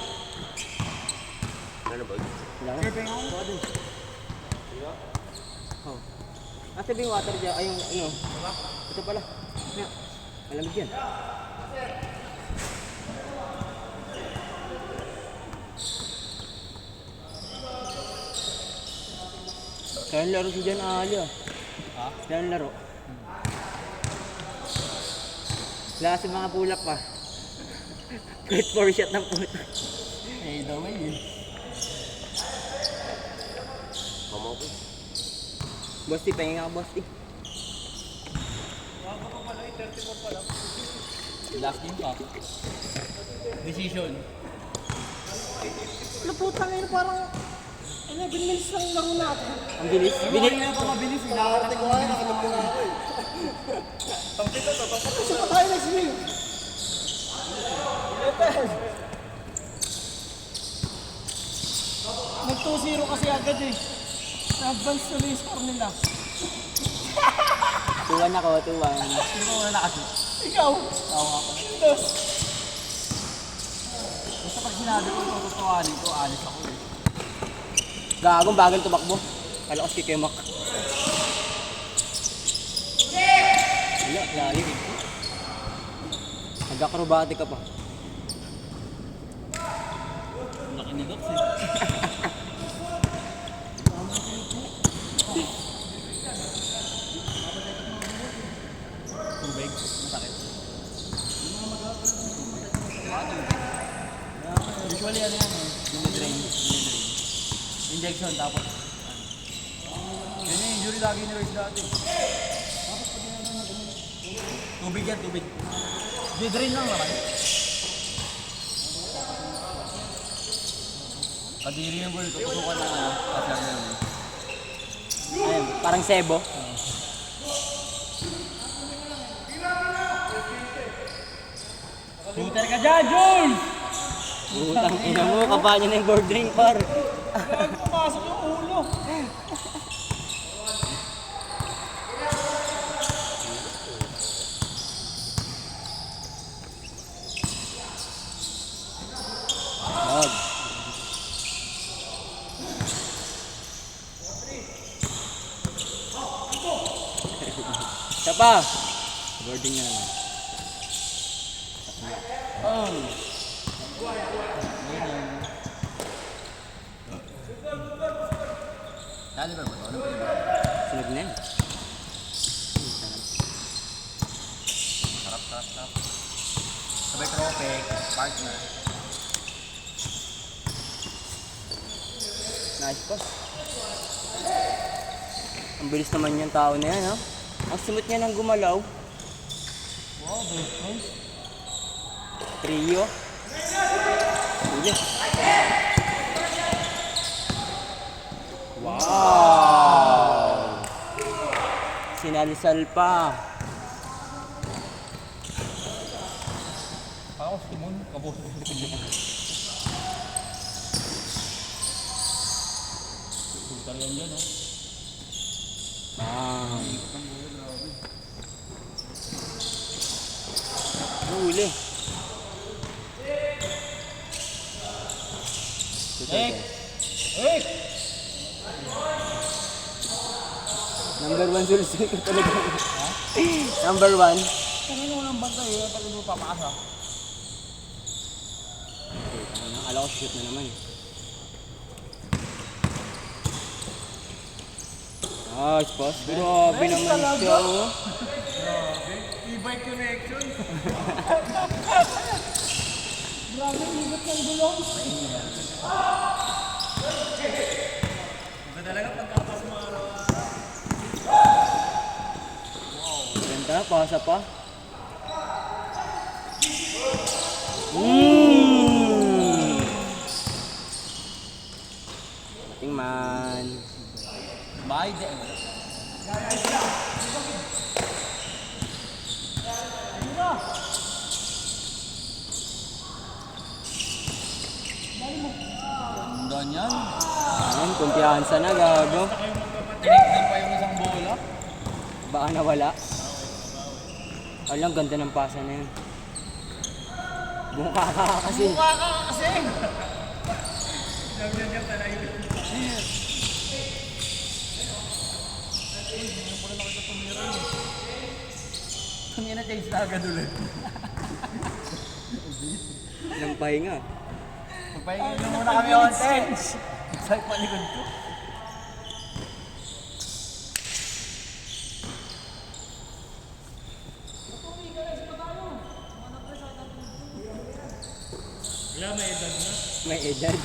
Ano ba? Wala ka. Oh. Asa ba yung water dyan? Ay, yung ano? Ito pala. Nga. Malamig yan. Kaya laro si Jan Ali ah. Ha? Kaya laro. Wala kasi mga pulak pa. Kahit 4 shot ng puto. Eh, the way eh. Mamaw ko. Boss T, pahinga ka Boss T. Last game pa. Decision. Naputa ngayon parang 11 minutes lang yung laro natin. Ang bilis. Bilis na ito mabilis. Nakakatawa ko na. Kasi pa tayo next week. Nag-2-0 kasi agad eh. Na-advance na yung score nila. 2-1 ako, 2-1. Hindi ko na nakashoot. Ikaw! Oo nga pala. Dos! Basta pag sinabi ko ito, tutuwanin ko, alis ako eh. Gagong bagal tumakbo. Kala ko si Kemak. Wala, lalim. Nag-acrobatic ka pa. Laki ni Dox eh. Tubig, masakit. Usually ano yan eh, dinidrain. Injection tapos. Yan yung injury lagi ni Royce dati. Tubig yan, tubig. Didrain lang naman. Kadiri yung goal, tututukan na ano, at lang yun. Ayun, parang sebo. Shooter ka dyan, Jules! Utang ina mo, kapanya na yung board ring par. Huwag pumasok yung ulo. Wag. Isa pa. Boarding na naman. Oh! Caliber ba ito? Ano ba ito? Sunog na yan. Sarap. Sabay tropik, partner. Nice pass. Ang bilis naman yung tao na yan, ha? Ang smooth niya nang gumalaw. Wow, best friends. Trio. Sige. Wow! Sinalisal pa. Ako, Simon, kabos. Shooter yan dyan, oh. Bang! Huli. Ek! Ek! Number 1 sulusol ka talaga. Number 1. Kung ano ng bantay, eh, pag mo papasa. Akala ko shoot na naman eh. Nice pass. Grabe naman siya, oh. E-bike connection. Grabe, ligot ng gulong. Iba talaga pagkapas mo. Ganda. pasa pa. Ating man. Bye, de. Ganda niyan. Ayan, kumpiyansa na, gago. Tinignan pa yung isang bola. Baka nawala. Alam, ganda ng pasa na yun. Bungka ka kasi. Mukha ka kasi! Tumina change na agad ulit. Nang pahinga. Magpahingin nyo muna kami onte. Sa'yo pa likod ko. May edad.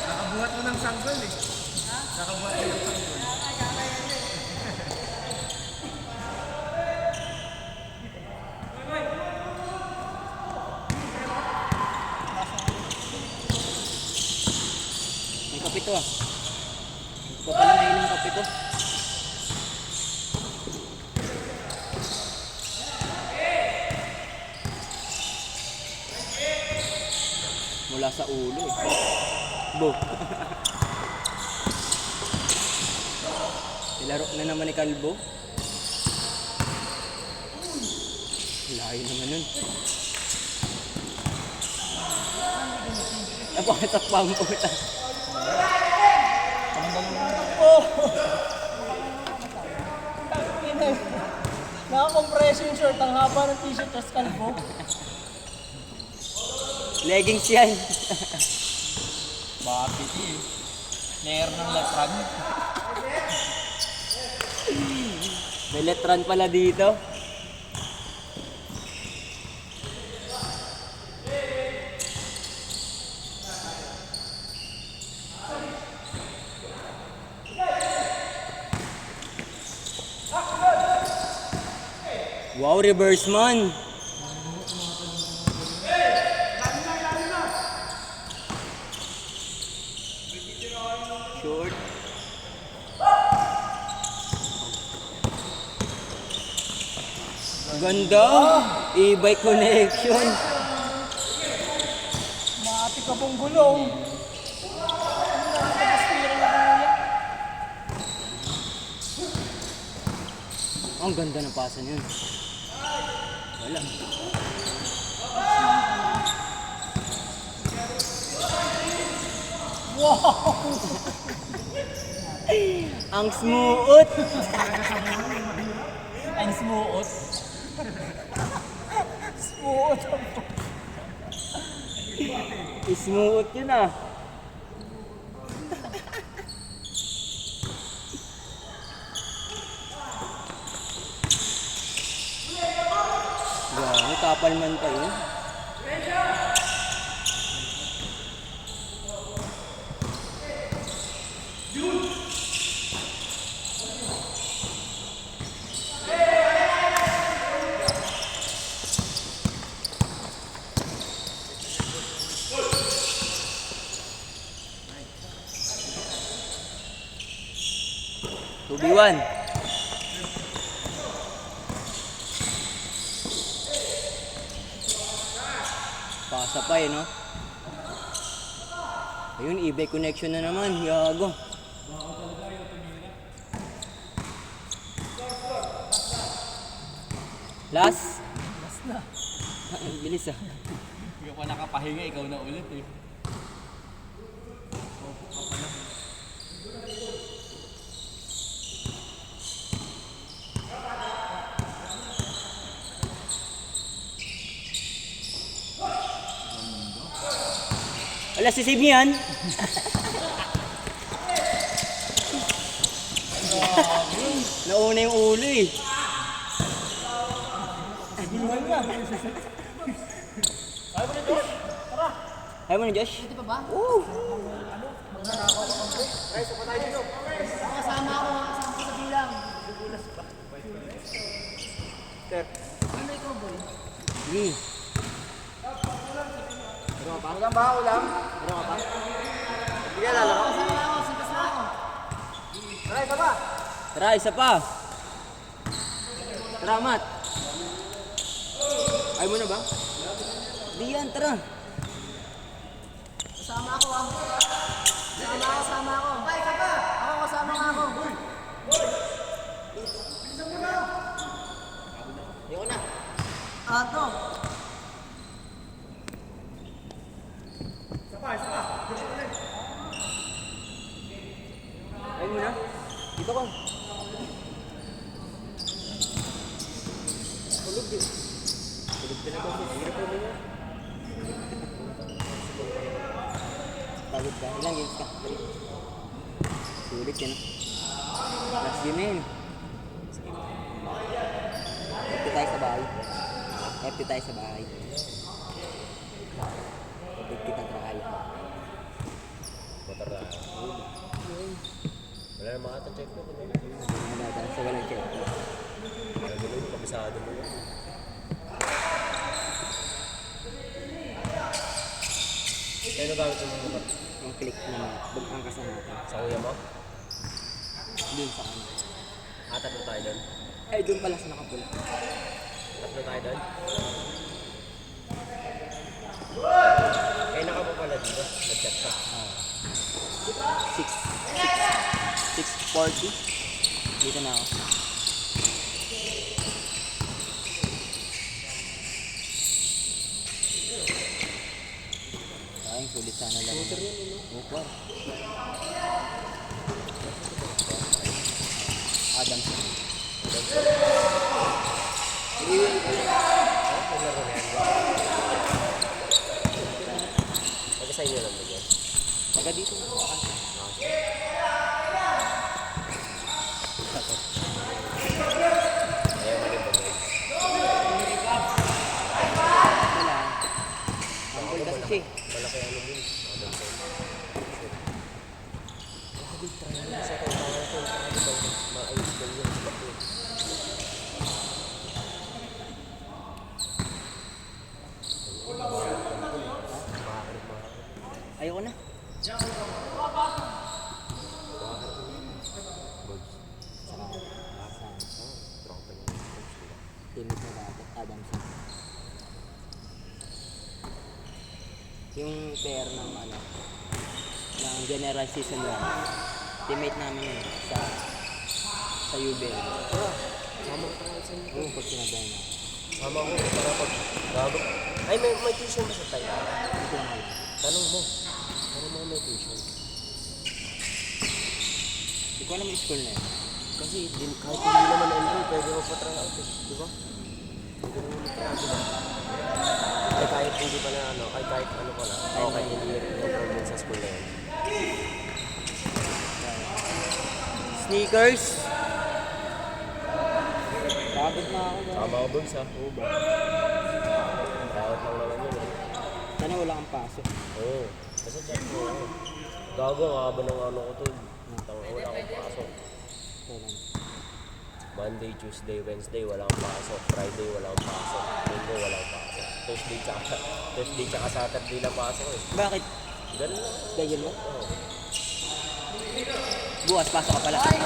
Nakabuhat mo ng sanggol eh. Nakabuhat mo ng sanggol. May kape to ah. Ito pala nainom kape to. Mula sa ulo eh. Bo. Nilaro na naman ni Kalbo. Layo naman nun. Napakat pa ang puta. Naka-compress yung shirt, ang haba ng t-shirt, tas kalbo. Leggings yan. Bakit eh. Nair ng latran. May letran pala dito. Wow, reverse man. Short. Ganda. E-bike connection. Maati ka pong gulong. Ang ganda ng pasa niyan. Wala. Wow! Ang smooth. Ang smooth. Smooth. Smooth yun ah. Grabe, kapal man tayo. Tubiwan. Pasa pa eh, no? Ayun, eBay connection na naman. Yago. Last? Last na. Bilis ah. Hindi ka pa nakapahinga, ikaw na ulit eh. Wala, sisave niyo yan. Nauna yung ulo eh. Ayaw mo na, Josh? Pwede pa ba? Oo. Lee. Ulam ba? Ulam? Bigyan na lang ako. Tara, isa pa. Tara, isa pa. Tara, Mat. Ayaw mo na ba? Di yan, tara. Sama ako. Bay, ka ba? Ako, kasama nga ako. Ayoko na. Ato. Ayaw mo na. Dito ko. Tulog ka na ba? Hirap mo na. Pagod ka. Ilang games ka? Dali. Sulit yan. Last game na yun. Happy tayo sa bahay. Happy tayo sa bahay. Happy kita try. Motor na. Wala na mga check mo. Wala sa walang check. Nagulong, kabisado mo yan. Kaya nagamit yung motor? Ang click na bagangkas na natin. Sa kuya mo? Doon sa kanya. Tatlo tayo doon. Ay, doon pala sa nakapula. Tatlo tayo doon. Kaya naka mo pala dito. Nag-chat ka. 6:40. Dito na ako. Ay, sulit sana lang. Upar. Adams. Mag-assign nyo lang ba yan? Taga dito na. Ayaw mali ba guys? Wala. Ang goal kasi. Malaki ano din. Maayos lang yun. Ayoko na. Teammate na dati, Adams. Yung pair ng ano, ng general season 1. Teammate namin yun sa UBL. Sama ko tayo sa inyo. Oo, pag sinabay na. Sama ko para pag gago. Ay, may tuition ba sa tayo? Hindi ko lang alam. Tanong mo. Tanong mo may tuition. Hindi ko alam yung school na yun. Kasi kahit hindi naman enroll, pwede mo pa-try out eh. Di ba? Pwede mo pa-try out diba? Ay kahit hindi pa na ano, kahit ano pa na. Okay, hindi enroll din sa school na yun. Sneakers! Pagod na ako ba? Sama ko dun sa Uba. Tawad lang naman yun eh. Sana wala kang pasok. Oo. Kasi check mo eh. Gago, ang haba ng ano ko to. Wala akong pasok. Kailan? Monday, Tuesday, Wednesday, walang pasok. Friday, walang pasok. Linggo, walang pasok. Thursday tsaka Saturday lang pasok eh. Bakit? Ganun lang. Schedule mo? Oo. Bukas, pasok ka pala. Kaya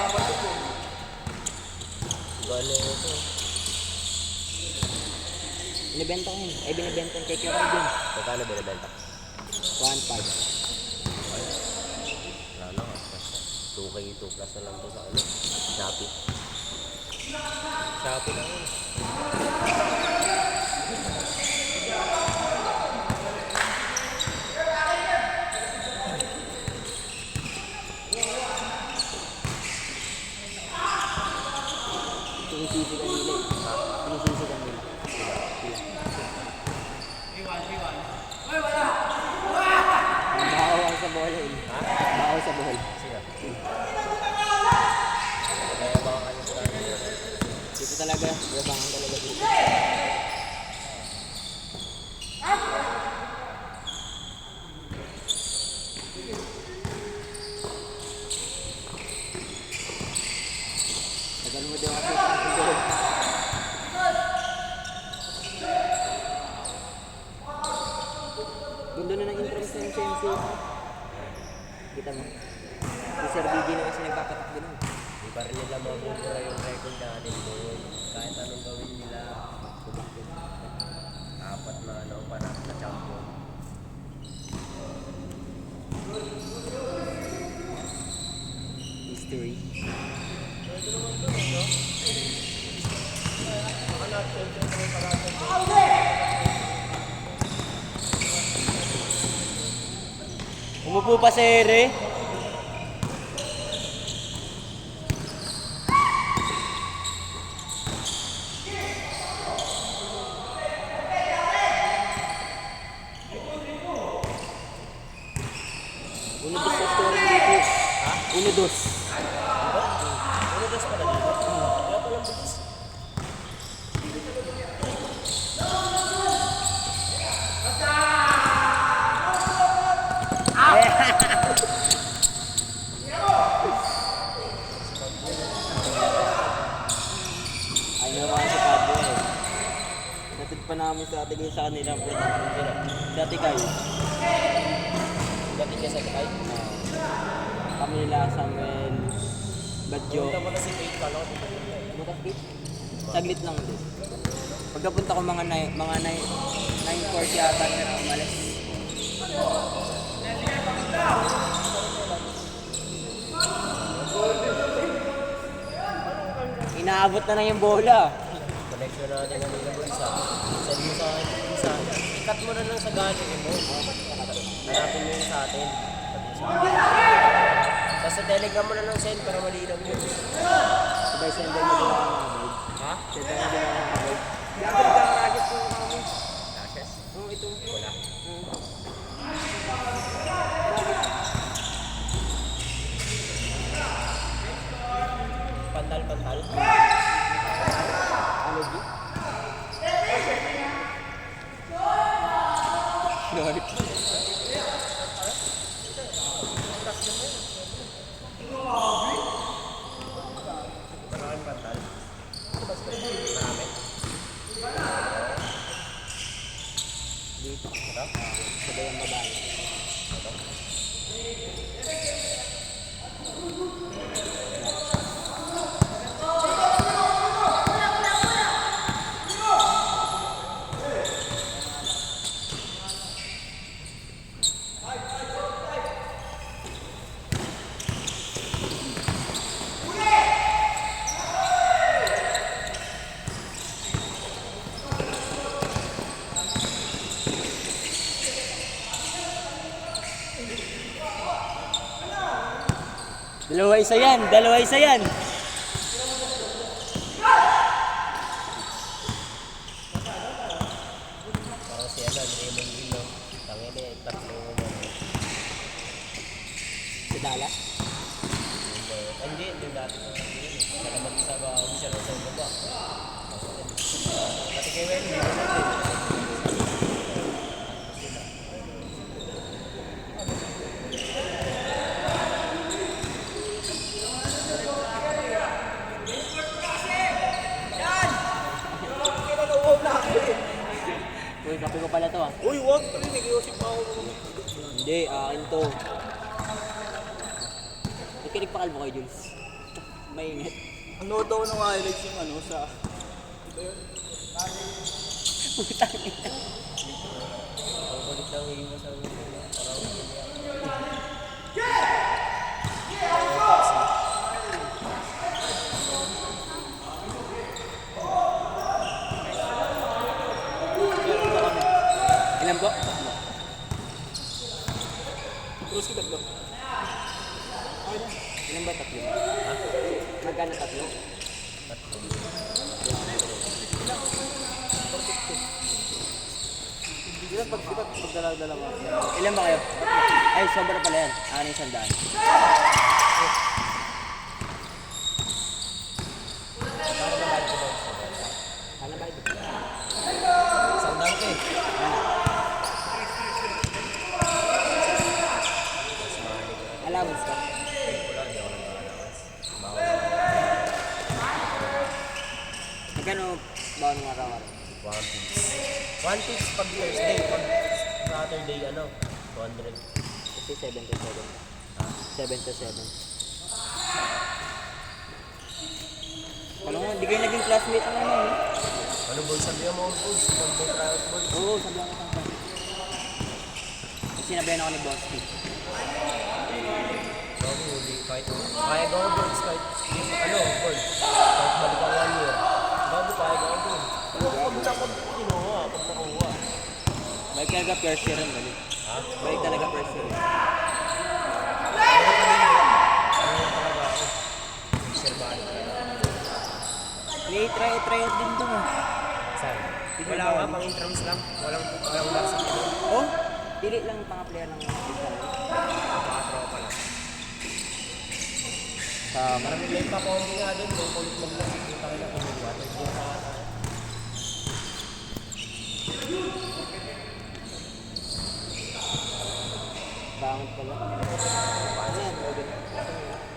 ako yan. Gano'n ito. Binibenta ko yun. Ay, binibenta yung cake yung din. Magkano binibenta? 1.5. Wala lang ah. 2K, 2 plus na lang to sa ano. Shopee. Shopee lang yun. Sinisisi ka nila eh. Sinisisi ka nila. Bahaw sa bola eh. Bahaw sa bola. Sino? Kaya baka ano sa kanila. Dito talaga, yabangan talaga dito. Tagal mo daw kasi sa Ganda na ng entrance ng CMC. Kita mo? Si Sir BJ na kasi nagpapatakbo nun. Di pa rin nila mabubura yung record natin doon. Kahit anong gawin nila, kumikit. Apat na ano, panat na champion. History. Umupo pa si Ere. Uno dos sa story dito. Ha? Uno dos. Ano das pala dito? Kaya palang bilis. Ay naman si Padre eh. Natid pa namin sa atin yung sa kanila. Sa atin kayo. Dati kaya sa kakay. Camila, Samuel, Badjo. Punta mo na si Kate Palo. Bukas saglit lang din. Pagkapunta ko mga 9:40 yata na umalis. Inaabot na yung bola. Connection natin ng mga bulsa. Send mo sa akin yung isa. Ikat mo na lang sa gallery mo. Hanapin mo yung sa atin. Tapos sa telegram mo na lang send para malinaw yun. Sabay sender mo din ako nakabag. Ha? Sender mo din ako nakabag. Dapat nagkakaradyo po kami. Lashes? Oo, ito. Wala. Pantal-pantal. Ano di? Short. Maraming pantal. Marami. Dito. Ito? Sabay ang babae. Ito? Dalawa isa yan. Dalawa isa yan. Parang si Raymond Green, no? Tangin eh, tatlo mo mo. Si Dallas. Hindi, yung dati ko lang yun. Siya naman isa ba, siya lang sa baba. Dati kay Wendy, Uy, kape ko pala to ah. Uy, wag. Nag-iusip pa ako. Hindi, akin to. Nakinig pa kalbo kay Jules. Mainit. Ano daw ng highlights yung ano sa... Putang ina. ang kulit lang yung sa parang Ilan po? Terus kita bro. Ilan ba tatlo? Magkano tatlo? Pagdala-dala mo. Ilan ba kayo? Ay, sobra pala yan. Ano yung sandaan? Ano ba ito? sandal ko eh. Allowance ka? Wala, hindi ako nag-allowance. Bawal. araw-araw ng araw-araw. One piece. One piece pag Thursday, pag Saturday, 200. Kasi 7 to 7. 7 to 7. Alam mo, hindi kayo naging classmate ng ano, eh? Ano boy, sabihan mo boy, pag may tryout boy. Oo, sabihan ko kang sinabihan ako ni Boss T. Bago, hindi, kahit, kaya ko boy, kahit, boy, kahit balik ang 1 year. Bago, kaya ko boy. Pero pag kinuha, pag nakuha. Balik talaga first year rin, galit. Ha? Balik talaga first year. Ano talaga ako? Sir, balik. Try out din doon, ah. Saan? Wala nga, pang intrams lang. Walang lasa. Oh? Dili lang pang player ng isa. Nakatropa lang. Marami May pa-pondi nga din, may kulit lang lang. Kita rin ako ng water. Hindi na tayo. bangot pala. Ano yan?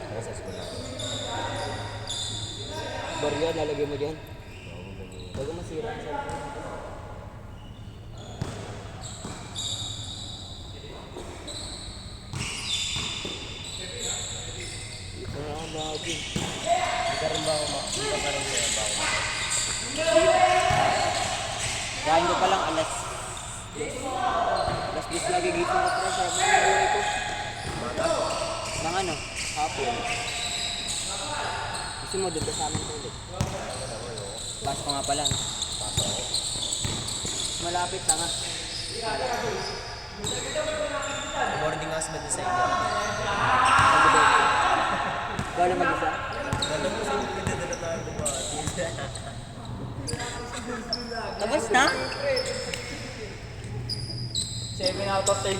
Ano sa school natin? Barya, lalagay mo dyan. Bago masira ang cellphone. Wala akong bagay. Hindi ka rin ba ako hindi ka pa rin kaya ba ako Kain ko pa lang alas 10 lagi gising ko pa sa mga buhay ko. Nang ano, hapon. Gusto mo doon ka sa amin ko ulit. Pasok ko nga pala. No? Malapit na nga. boarding house ba sa inyo? Ikaw lang mag-isa? Tapos na? 7 out of 10